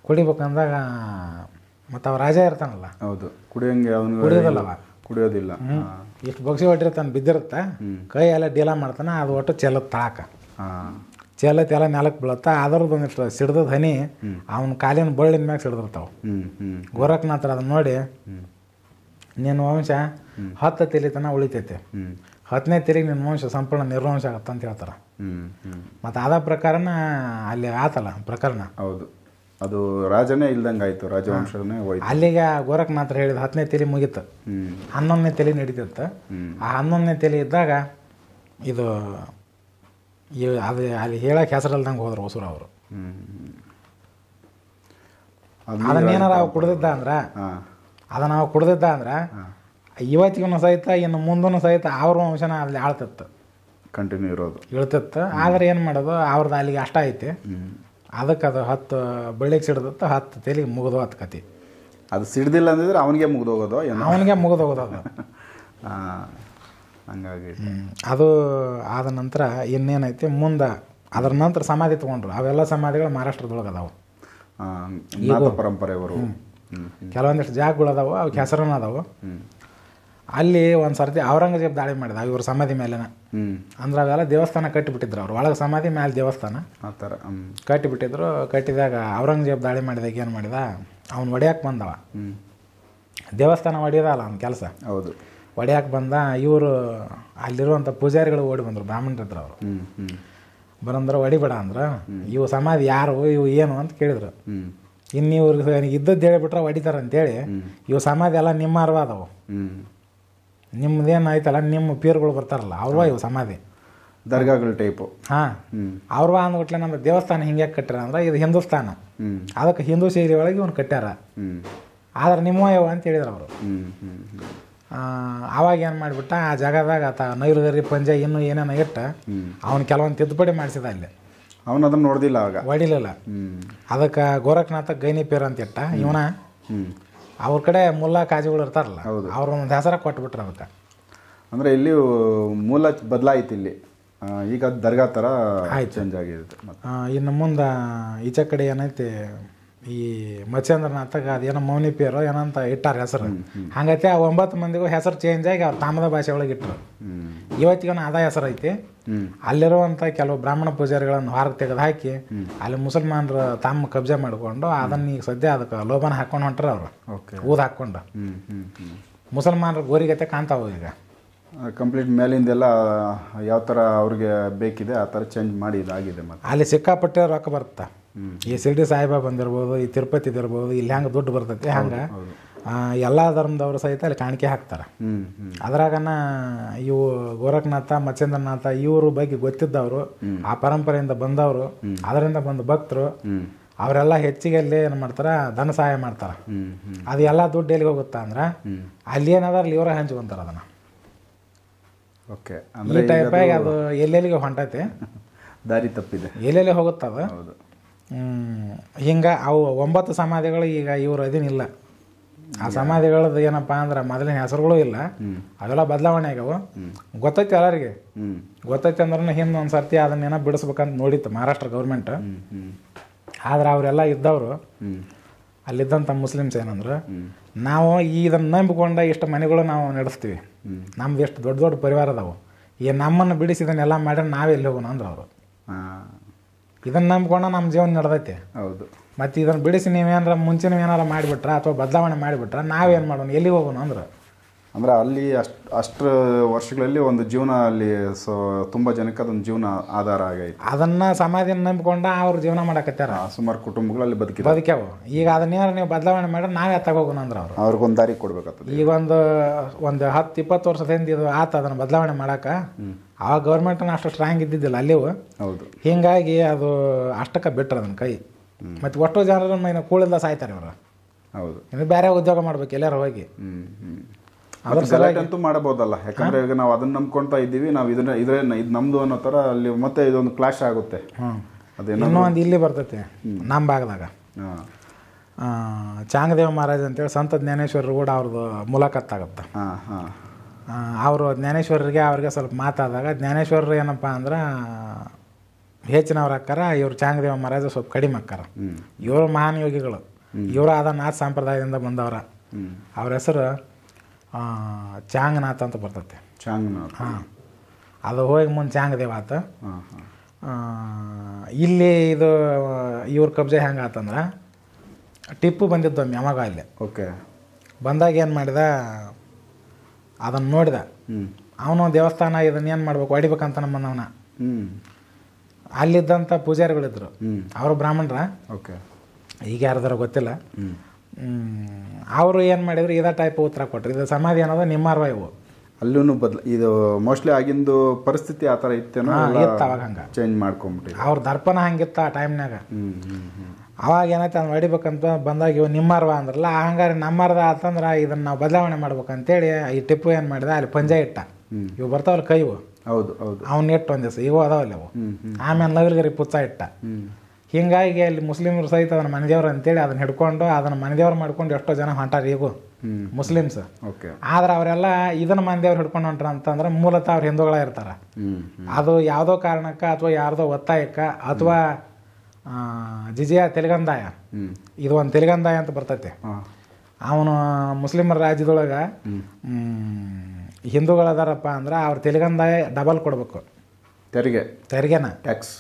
ಕುಡಿಬೇಕಂದಾಗ ಮತ್ತು ಅವ ರಾಜ ಇರ್ತಾನಲ್ಲ, ಹೌದು, ಕುಡಿಯೋಂಗೆ ಕುಡಿಯೋದಿಲ್ಲವ, ಕುಡಿಯೋದಿಲ್ಲ. ಇಷ್ಟು ಬಗ್ಸಿ ಹೊಟ್ಟಿರ್ತಾನೆ ಬಿದ್ದಿರುತ್ತೆ, ಕೈ ಎಲ್ಲ ಡೀಲ ಮಾಡ್ತಾನೆ, ಅದು ಒಟ್ಟು ಚೆಲ್ಲತ್ತೆ ತಾಕ, ಚೆಲ್ಲತ್ತೆ ಎಲ್ಲ ನೆಲಕ್ಕೆ ಬೀಳುತ್ತೆ. ಅದ್ರದ್ದು ಒಂದಿಷ್ಟು ಸಿಡ್ದದ ಹನಿ ಅವನ ಕಾಲಿನ ಬಳ್ಳಿನ ಮ್ಯಾಗ ಸಿಡ್ದಿರ್ತಾವೆ. ಗೋರಖನಾಥರ ಅದನ್ನ ನೋಡಿ ನಿನ್ನ ವಂಶ 10 ತಲೆ ತನಕ ಉಳಿತೈತೆ, 10ನೇ ತಲೆಗೆ ನಿನ್ನ ವಂಶ ಸಂಪೂರ್ಣ ನಿರ್ವಂಶ ಆಗತ್ತೆ ಅಂತ ಹೇಳ್ತಾರೆ. ಮತ್ತು ಅದ ಪ್ರಕಾರನ ಅಲ್ಲಿ ಆತಲ್ಲ ಪ್ರಕರಣ. ಹೌದು, ಅದು ರಾಜನೇ ಇಲ್ದಂಗೆ ಆಯಿತು, ರಾಜವಂಶನೇ ಹೋಯ್ತು. ಅಲ್ಲಿಗೆ ಗೋರಖನಾಥರು ಹೇಳಿದ 10ನೇ ತಲೆ ಮುಗೀತು, 11ನೇ ತಲೆ ನಡೀತಿತ್ತು. ಆ 11ನೇ ತಲೆ ಇದ್ದಾಗ ಇದು ಅದು ಅಲ್ಲಿ ಹೇಳಕ್ಕೆ ಹೆಸರಲ್ದಂಗೆ ಹೋದ್ರು ಹೊಸೂರು ಅವರು. ಅದನ್ನೇನಾರ ಅವು ಕುಡ್ದಿದ್ದ ಅಂದ್ರೆ ಅದನ್ನು ನಾವು ಕುಡ್ದಿದ್ದ ಅಂದ್ರೆ ಇವತ್ತಿಗೂ ಸಹಿತ ಇನ್ನು ಮುಂದೂ ಸಹಿತ ಅವ್ರ ವಂಶನ ಅಲ್ಲಿ ಆಳ್ತಿತ್ತು, ಕಂಟಿನ್ಯೂ ಇಳ್ತಿತ್ತು. ಆದ್ರೆ ಏನು ಮಾಡೋದು, ಅವ್ರದ್ದು ಅಲ್ಲಿಗೆ ಅಷ್ಟ ಐತಿ, ಅದಕ್ಕೆ ಅದು 10 ಬೆಳಿಗ್ಗೆ ಸಿಡ್ದಿತ್ತು, 10 ತಲೆಗೆ ಮುಗಿದು 10 ಕತಿ. ಅದು ಸಿಡ್ದಿಲ್ಲ ಅಂದಿದ್ರೆ ಅವನಿಗೆ ಮುಗಿದೋಗೋದು, ಅವನಿಗೆ ಮುಗಿದೋಗೋದು ಅದು. ಹಂಗಾಗಿ ಅದು ಆದ ನಂತರ ಇನ್ನೇನೈತಿ ಮುಂದೆ ಅದ್ರ ನಂತರ ಸಮಾಧಿ ತೊಗೊಂಡ್ರು. ಅವೆಲ್ಲ ಸಮಾಧಿಗಳು ಮಹಾರಾಷ್ಟ್ರದೊಳಗೆ ಅದಾವು, ಪರಂಪರೆಯವರು. ಕೆಲವೊಂದಿಷ್ಟು ಜಾಗಗಳು ಅದಾವು, ಅವಕ್ಕೆ ಹೆಸರನ್ನ ಅದಾವು. ಅಲ್ಲಿ ಒಂದು ಸರ್ತಿ ಔರಂಗಜೇಬ್ ದಾಳಿ ಮಾಡಿದ ಇವ್ರ ಸಮಾಧಿ ಮೇಲೆನ. ಅಂದ್ರೆ ಅವೆಲ್ಲ ದೇವಸ್ಥಾನ ಕಟ್ಟಿಬಿಟ್ಟಿದ್ರು ಅವ್ರು, ಒಳಗೆ ಸಮಾಧಿ ಮೇಲೆ ದೇವಸ್ಥಾನ ಆ ಥರ ಕಟ್ಟಿಬಿಟ್ಟಿದ್ರು. ಕಟ್ಟಿದಾಗ ಔರಂಗಜೇಬ್ ದಾಳಿ ಮಾಡಿದಾಗ ಏನು ಮಾಡಿದ, ಅವ್ನು ಒಡೆಯಕ್ಕೆ ಬಂದವ. ದೇವಸ್ಥಾನ ಒಡೆಯೋದಲ್ಲ ಅವ್ನ ಕೆಲಸ. ಹೌದು, ಒಡೆಯಕ್ಕೆ ಬಂದ. ಇವರು ಅಲ್ಲಿರುವಂಥ ಪೂಜಾರಿಗಳು ಓಡಿ ಬಂದರು, ಬ್ರಾಹ್ಮಣರಿದ್ರು ಅವರು. ಬರಂದ್ರೆ ಹೊಡಿಬೇಡ ಅಂದ್ರೆ, ಇವು ಸಮಾಧಿ ಯಾರು, ಇವು ಏನು ಅಂತ ಕೇಳಿದ್ರು. ಇನ್ನು ಇವ್ರಿಗೆ ಇದ್ದದ್ದು ಹೇಳಿಬಿಟ್ರೆ ಹೊಡಿತಾರೆ ಅಂತೇಳಿ, ಇವು ಸಮಾಧಿ ಎಲ್ಲ ನಿಮ್ಮ ಅರ್ವಾದವು, ನಿಮ್ಮದೇನು ಆಯ್ತಲ್ಲ, ನಿಮ್ಮ ಪೀರ್ಗಳು ಬರ್ತಾರಲ್ಲ ಅವ್ರವ ಇವು ಸಮಾಧಿ, ದರ್ಗಾಗಳ ಟೈಪು. ಹಾಂ, ಅವ್ರವ ಅಂದ್ಬಿಟ್ಲೆ ನಮ್ಮ ದೇವಸ್ಥಾನ ಹಿಂಗೆ ಕಟ್ಟಾರ ಅಂದ್ರೆ ಇದು ಹಿಂದೂಸ್ತಾನ, ಅದಕ್ಕೆ ಹಿಂದೂ ಶೈಲಿ ಒಳಗೆ ಇವ್ನು ಕಟ್ಟ್ಯಾರ, ಆದ್ರೆ ನಿಮ್ಮ ಯಾವ ಅಂತ ಹೇಳಿದ್ರು ಅವರು. ಆವಾಗ ಏನು ಮಾಡಿಬಿಟ್ಟ, ಆ ಜಾಗದಾಗ ಆತ ನೈರುದರಿ ಪಂಜೆ ಇನ್ನೂ ಏನೇನೋ ಇಟ್ಟ ಅವ್ನು ಕೆಲವೊಂದು ತಿದ್ದುಪಡಿ ಮಾಡಿಸಿದ. ಅಲ್ಲಿ ಅವನು ಅದನ್ನು ನೋಡ್ದಿಲ್ಲ, ಆಗ ಹೊಡಿಲಿಲ್ಲ. ಅದಕ್ಕೆ ಗೋರಖನಾಥ ಗೈನಿ ಪೇರ್ ಅಂತ ಇಟ್ಟ. ಇವನ ಅವ್ರ ಕಡೆ ಮುಲ್ಲಾ ಕಾಜಿಗಳು ಇರ್ತಾರಲ್ಲ, ಅವ್ರ ಒಂದು ಹೆಸರ ಕೊಟ್ಬಿಟ್ರೆ ಅದಕ್ಕೆ. ಅಂದರೆ ಇಲ್ಲಿ ಮೂಲ ಬದಲಾಯಿತು, ಇಲ್ಲಿ ಈಗ ದರ್ಗಾ ಥರ ಚೇಂಜ್ ಆಗಿರುತ್ತೆ. ಇನ್ನು ಮುಂದೆ ಈಚೆ ಕಡೆ ಏನೈತಿ, ಈ ಮತ್ಸ್ಯೇಂದ್ರನಾಥಗೆ ಅದೇನೋ ಮೌನಿ ಪೇರು ಏನಂತ ಇಟ್ಟಾರ ಹೆಸರು. ಹಂಗೈತೆ ಆ 9 ಮಂದಿಗೂ ಹೆಸರು ಚೇಂಜ್ ಆಗಿ ಅವ್ರ ತಾಮದ ಭಾಷೆ ಒಳಗೆ ಇಟ್ಟರು. ಇವತ್ತಿಗೂ ಅದ ಹೆಸರು ಐತಿ. ಅಲ್ಲಿರುವಂಥ ಕೆಲವು ಬ್ರಾಹ್ಮಣ ಪೂಜಾರಿಗಳನ್ನು ಹೊರಗೆ ತೆಗೆದು ಹಾಕಿ ಅಲ್ಲಿ ಮುಸಲ್ಮಾನರು ತಮ್ಮ ಕಬ್ಜಾ ಮಾಡಿಕೊಂಡು ಅದನ್ನ ಈಗ ಸದ್ಯ ಅದಕ್ಕೆ ಲೋಬಾನ ಹಾಕೊಂಡು ಹೊಂಟ್ರ ಅವರು, ಊದ ಹಾಕ್ಕೊಂಡು. ಮುಸಲ್ಮಾನರು ಗೋರಿಗತೆ ಕಾಣ್ತಾವ ಈಗ ಕಂಪ್ಲೀಟ್. ಮೇಲಿಂದೆಲ್ಲ ಯಾವ ಥರ ಅವ್ರಿಗೆ ಬೇಕಿದೆ ಆ ಥರ ಚೇಂಜ್ ಮಾಡಿ ಇದಾಗಿದೆ. ಮತ್ತು ಅಲ್ಲಿ ಸಿಕ್ಕಾಪಟ್ಟೆ ರೊಕ್ಕ ಬರುತ್ತೆ. ಈ ಶಿರ್ಡಿ ಸಾಯಿಬಾ ಬಂದಿರ್ಬೋದು, ಈ ತಿರುಪತಿದಿರ್ಬೋದು, ಇಲ್ಲಿ ಹೆಂಗೆ ದುಡ್ಡು ಬರ್ತೈತಿ ಹಂಗೆ ಎಲ್ಲ ಧರ್ಮದವರು ಸಹಿತ ಅಲ್ಲಿ ಕಾಣಿಕೆ ಹಾಕ್ತಾರೆ. ಅದ್ರಾಗನ ಇವು ಗೋರಖನಾಥ, ಮತ್ಸ್ಯೇಂದ್ರನಾಥ ಇವರು ಬಗ್ಗೆ ಗೊತ್ತಿದ್ದವರು, ಆ ಪರಂಪರೆಯಿಂದ ಬಂದವರು, ಅದರಿಂದ ಬಂದ ಭಕ್ತರು, ಅವರೆಲ್ಲ ಹೆಚ್ಚಿಗೆ ಅಲ್ಲಿ ಏನು ಮಾಡ್ತಾರೆ, ಧನ ಸಹಾಯ ಮಾಡ್ತಾರೆ. ಅದು ಎಲ್ಲ ದುಡ್ಡು ಎಲ್ಲಿಗೆ ಹೋಗುತ್ತಾ ಅಂದ್ರೆ ಅಲ್ಲಿ ಏನಾದ್ರಲ್ಲಿ ಇವರ ಹಂಚ್ಕೊಂತಾರೆ ಅದನ್ನ. ಓಕೆ, ಈ ಟೈಪಾಗಿ ಅದು ಎಲ್ಲೆಲ್ಲಿಗೆ ಹೊಂಟೈತಿ, ದಾರಿ ತಪ್ಪಿದೆ, ಎಲ್ಲೆಲ್ಲಿ ಹೋಗುತ್ತದ. ಹಿಂಗೆ ಅವು 9 ಸಮಾಧಿಗಳು ಈಗ ಇವ್ರು ಅದೇನಿಲ್ಲ. ಆ ಸಮಾಧಿಗಳದ್ದು ಏನಪ್ಪ ಅಂದ್ರೆ ಮೊದಲಿನ ಹೆಸರುಗಳು ಇಲ್ಲ, ಅವೆಲ್ಲ ಬದಲಾವಣೆ ಆಗ್ಯಾವ. ಗೊತ್ತೈತಿ ಎಲ್ಲರಿಗೆ, ಗೊತ್ತೈತಿ ಅಂದ್ರೆ ಹಿಂದೆ ಒಂದು ಸರ್ತಿ ಅದನ್ನೇನೋ ಬಿಡಿಸ್ಬೇಕಂತ ನೋಡಿತ್ತು ಮಹಾರಾಷ್ಟ್ರ ಗೌರ್ಮೆಂಟ್. ಆದ್ರೆ ಅವರೆಲ್ಲ ಇದ್ದವರು ಅಲ್ಲಿದ್ದಂಥ ಮುಸ್ಲಿಮ್ಸ್ ಏನಂದ್ರೆ, ನಾವು ಇದನ್ನು ನಂಬಿಕೊಂಡ ಇಷ್ಟು ಮನೆಗಳು ನಾವು ನಡೆಸ್ತೀವಿ, ನಮ್ದು ಎಷ್ಟು ದೊಡ್ಡ ದೊಡ್ಡ ಪರಿವಾರ ಅದಾವು, ಈ ನಮ್ಮನ್ನು ಬಿಡಿಸಿದನ್ನೆಲ್ಲ ಮಾಡ್ರೆ ನಾವೆಲ್ಲಿ ಹೋಗೋಣ ಅಂದ್ರೆ ಅವರು. ಇದನ್ನು ನಂಬ್ಕೊಂಡು ನಮ್ಮ ಜೀವನ ನಡೆದೈತೆ. ಹೌದು. ಮತ್ತು ಇದನ್ನು ಬಿಡಿಸಿ ನೀವೇನಾರ ಮುಂಚೆನೂ ಏನಾರ ಮಾಡಿಬಿಟ್ರೆ ಅಥವಾ ಬದಲಾವಣೆ ಮಾಡಿಬಿಟ್ರೆ ನಾವೇನು ಮಾಡೋಣ, ಎಲ್ಲಿಗೆ ಹೋಗೋಣ ಅಂದ್ರೆ ಅಲ್ಲಿ ಅಷ್ಟು ವರ್ಷಗಳಲ್ಲಿ ಒಂದು ಜೀವನ ಅಲ್ಲಿ ತುಂಬ ಜನಕ್ಕೆ ಅದೊಂದು ಜೀವನ ಆಧಾರ ಆಗೈತೆ. ಅದನ್ನು ಸಮಾಧಿನ ನಂಬಿಕೊಂಡ ಅವ್ರು ಜೀವನ ಮಾಡಕತ್ತಾರ. ಸುಮಾರು ಕುಟುಂಬಗಳು ಅಲ್ಲಿ ಬದುಕ್ಯಾವು. ಈಗ ಅದನ್ನೇನಾರು ನೀವು ಬದಲಾವಣೆ ಮಾಡಿದ್ರೆ ನಾವೇ ತಗೋಗೋಣ ಅವ್ರು ಅವ್ರಿಗೊಂದು ದಾರಿ ಕೊಡ್ಬೇಕಾಗ್ತದೆ. ಈಗ ಒಂದು 10-20 ವರ್ಷದ ಹಿಂದೆ ಇದು ಆತ ಅದನ್ನು ಬದಲಾವಣೆ ಮಾಡೋಕೆ ಆವಾಗ ಗೌರ್ಮೆಂಟ್ನ ಅಷ್ಟು ಸ್ಟ್ರಾಂಗ್ ಇದ್ದಿದ್ದಿಲ್ಲ ಅಲ್ಲಿವು. ಹೌದು. ಹೀಗಾಗಿ ಅದು ಅಷ್ಟಕ್ಕೆ ಬಿಟ್ರೆ ಅದನ್ನ ಕೈ. ಮತ್ತು ಒಟ್ಟು ಜನರ ಮೈನ ಕೂಳಿಲ್ಲ ಸಾಯ್ತಾರೆ ಇವರು. ಹೌದು. ಇನ್ನು ಬೇರೆ ಉದ್ಯೋಗ ಮಾಡ್ಬೇಕು ಎಲ್ಲಾರು ಹೋಗಿ. ಅದ್ರ ಸಲುವಾಗಿ ಅಂತೂ ಮಾಡಬಹುದಲ್ಲ, ಯಾಕಂದ್ರೆ ಈಗ ನಾವು ಅದನ್ನ ನಂಬ್ಕೊಳ್ತಾ ಇದ್ದೀವಿ, ನಾವು ಇದು ನಮ್ದು ಅನ್ನೋ ಥರ ಅಲ್ಲಿ ಮತ್ತೆ ಇದೊಂದು ಕ್ಲಾಶ್ ಆಗುತ್ತೆ. ಇನ್ನೂ ಒಂದು ಇಲ್ಲಿ ಬರ್ತೈತೆ ನಮ್ಮ ಭಾಗದಾಗ, ಚಾಂಗದೇವ ಮಹಾರಾಜ್ ಅಂತೇಳಿ ಸಂತ ಜ್ಞಾನೇಶ್ವರರು ಕೂಡ ಅವ್ರದ್ದು ಮುಲಾಖತ್ ಆಗುತ್ತೆ. ಅವರು ಜ್ಞಾನೇಶ್ವರರಿಗೆ ಅವ್ರಿಗೆ ಸ್ವಲ್ಪ ಮಾತಾದಾಗ ಜ್ಞಾನೇಶ್ವರರು ಏನಪ್ಪ ಅಂದ್ರೆ ಹೆಚ್ಚಿನವ್ರು ಹಾಕ್ಕಾರ, ಇವ್ರು ಚಾಂಗದೇವ ಮಹಾರಾಜ ಸ್ವಲ್ಪ ಕಡಿಮೆ ಹಾಕ್ಕಾರ. ಇವರು ಮಹಾನ್ ಯೋಗಿಗಳು, ಇವರು ಆದ ನಾಥ ಸಂಪ್ರದಾಯದಿಂದ ಬಂದವರ. ಅವ್ರ ಹೆಸರು ಚಾಂಗ್ನಾಥ್ ಅಂತ ಬರ್ತೈತೆ. ಚಾಂಗ್ನಾಥ್. ಹಾಂ, ಅದು ಹೋಗಿ ಮುಂದೆ ಚಾಂಗ್ದೇವ ಆತ. ಹಾಂ ಹಾಂ. ಇಲ್ಲಿ ಇದು ಇವ್ರ ಕಬ್ಜೆ ಹೆಂಗೆ ಆತಂದ್ರೆ ಟಿಪ್ಪು ಬಂದಿದ್ದೊಮ್ಮೆ ಯಾವಾಗ ಅಲ್ಲಿ. ಓಕೆ. ಬಂದಾಗ ಏನು ಮಾಡಿದ, ಅದನ್ನು ನೋಡಿದ. ಅವನು ದೇವಸ್ಥಾನ ಇದನ್ನ ಏನು ಮಾಡ್ಬೇಕು ಹೊಡಿಬೇಕಂತ ನಮ್ಮನ್ನವನ. ಅಲ್ಲಿದ್ದಂಥ ಪೂಜಾರಿಗಳಿದ್ರು, ಅವರು ಬ್ರಾಹ್ಮಣರ. ಓಕೆ. ಈಗ ಯಾರ್ದಾರ ಗೊತ್ತಿಲ್ಲ. ಅವರು ಏನು ಮಾಡಿದ್ರು ಇದೇ ಟೈಪ್ ಉತ್ತರ ಕೊಟ್ಟರು. ಇದು ಸಮಾಧಿ ಅನ್ನೋದು ನಿಮ್ಮಾರ್ವ ಇವು. ಅಲ್ಲೂ ಇದು ಮೋಸ್ಟ್ಲಿ ಆಗಿಂದು ಪರಿಸ್ಥಿತಿ ಆ ಥರ ಇತ್ತೇನೋ, ಇತ್ತು ಅವಾಗ ಹಂಗೆ ಚೇಂಜ್ ಮಾಡ್ಕೊಂಬಿಟ್ಟು ಅವ್ರ ದರ್ಪಣ ಹಂಗಿತ್ತು ಆ ಟೈಮ್ನಾಗ. ಅವಾಗ ಏನೈತೆ ಅದು ಹೊಡಿಬೇಕಂತ ಬಂದಾಗ ಇವು ನಿಮ್ಮಾರ್ವ ಅಂದ್ರಲ್ಲ, ಹಂಗಾರೆ ನಮ್ಮಾರ್ದ ಆತಂದ್ರೆ ಇದನ್ನು ನಾವು ಬದಲಾವಣೆ ಮಾಡ್ಬೇಕಂತೇಳಿ ಈ ಟಿಪ್ಪು ಏನು ಮಾಡಿದ, ಅಲ್ಲಿ ಪಂಜೆ ಇಟ್ಟ. ಇವು ಬರ್ತಾವಲ್ಲ ಕೈವು, ಹೌದು ಹೌದು, ಅವ್ನ ಇಟ್ಟು ಒಂದು ದಿವಸ ಇವು ಅದಾವಲ್ಲ ಅವು. ಆಮೇಲೆ ನವಿಲ್ಗರಿ ಪುಚ್ಚ ಇಟ್ಟ. ಹೀಗಾಗಿ ಅಲ್ಲಿ ಮುಸ್ಲಿಮರು ಸಹಿತ ಅದನ್ನ ಮನೆದೇವ್ರು ಅಂತೇಳಿ ಅದನ್ನ ಹಿಡ್ಕೊಂಡು ಅದನ್ನ ಮನೆದೇವ್ರು ಮಾಡ್ಕೊಂಡು ಎಷ್ಟೋ ಜನ ಹೊಂಟಾರ ಈಗೂ ಮುಸ್ಲಿಮ್ಸ್. ಆದ್ರೆ ಅವರೆಲ್ಲ ಇದನ್ನ ಮನೆದೇವ್ರು ಹಿಡ್ಕೊಂಡು ಹೊಂಟ್ರ ಅಂತಂದ್ರೆ ಮೂಲತಃ ಅವ್ರು ಹಿಂದೂಗಳ ಇರ್ತಾರ. ಅದು ಯಾವುದೋ ಕಾರಣಕ್ಕೆ ಅಥವಾ ಯಾರ್ದೋ ಒತ್ತಾಯಕ್ಕೆ ಅಥವಾ ಜಿಜಿಯ ತೆಲುಗಂದಾಯ, ಇದು ಒಂದು ತೆಲುಗಂದಾಯ ಅಂತ ಬರ್ತೈತೆ. ಅವನು ಮುಸ್ಲಿಮರ ರಾಜ್ಯದೊಳಗೆ ಹಿಂದೂಗಳದಾರಪ್ಪ ಅಂದ್ರೆ ಅವ್ರ ತೆಲುಗಂದಾಯ ಡಬಲ್ ಕೊಡ್ಬೇಕು ತೆರಿಗೆನ, ಟ್ಯಾಕ್ಸ್.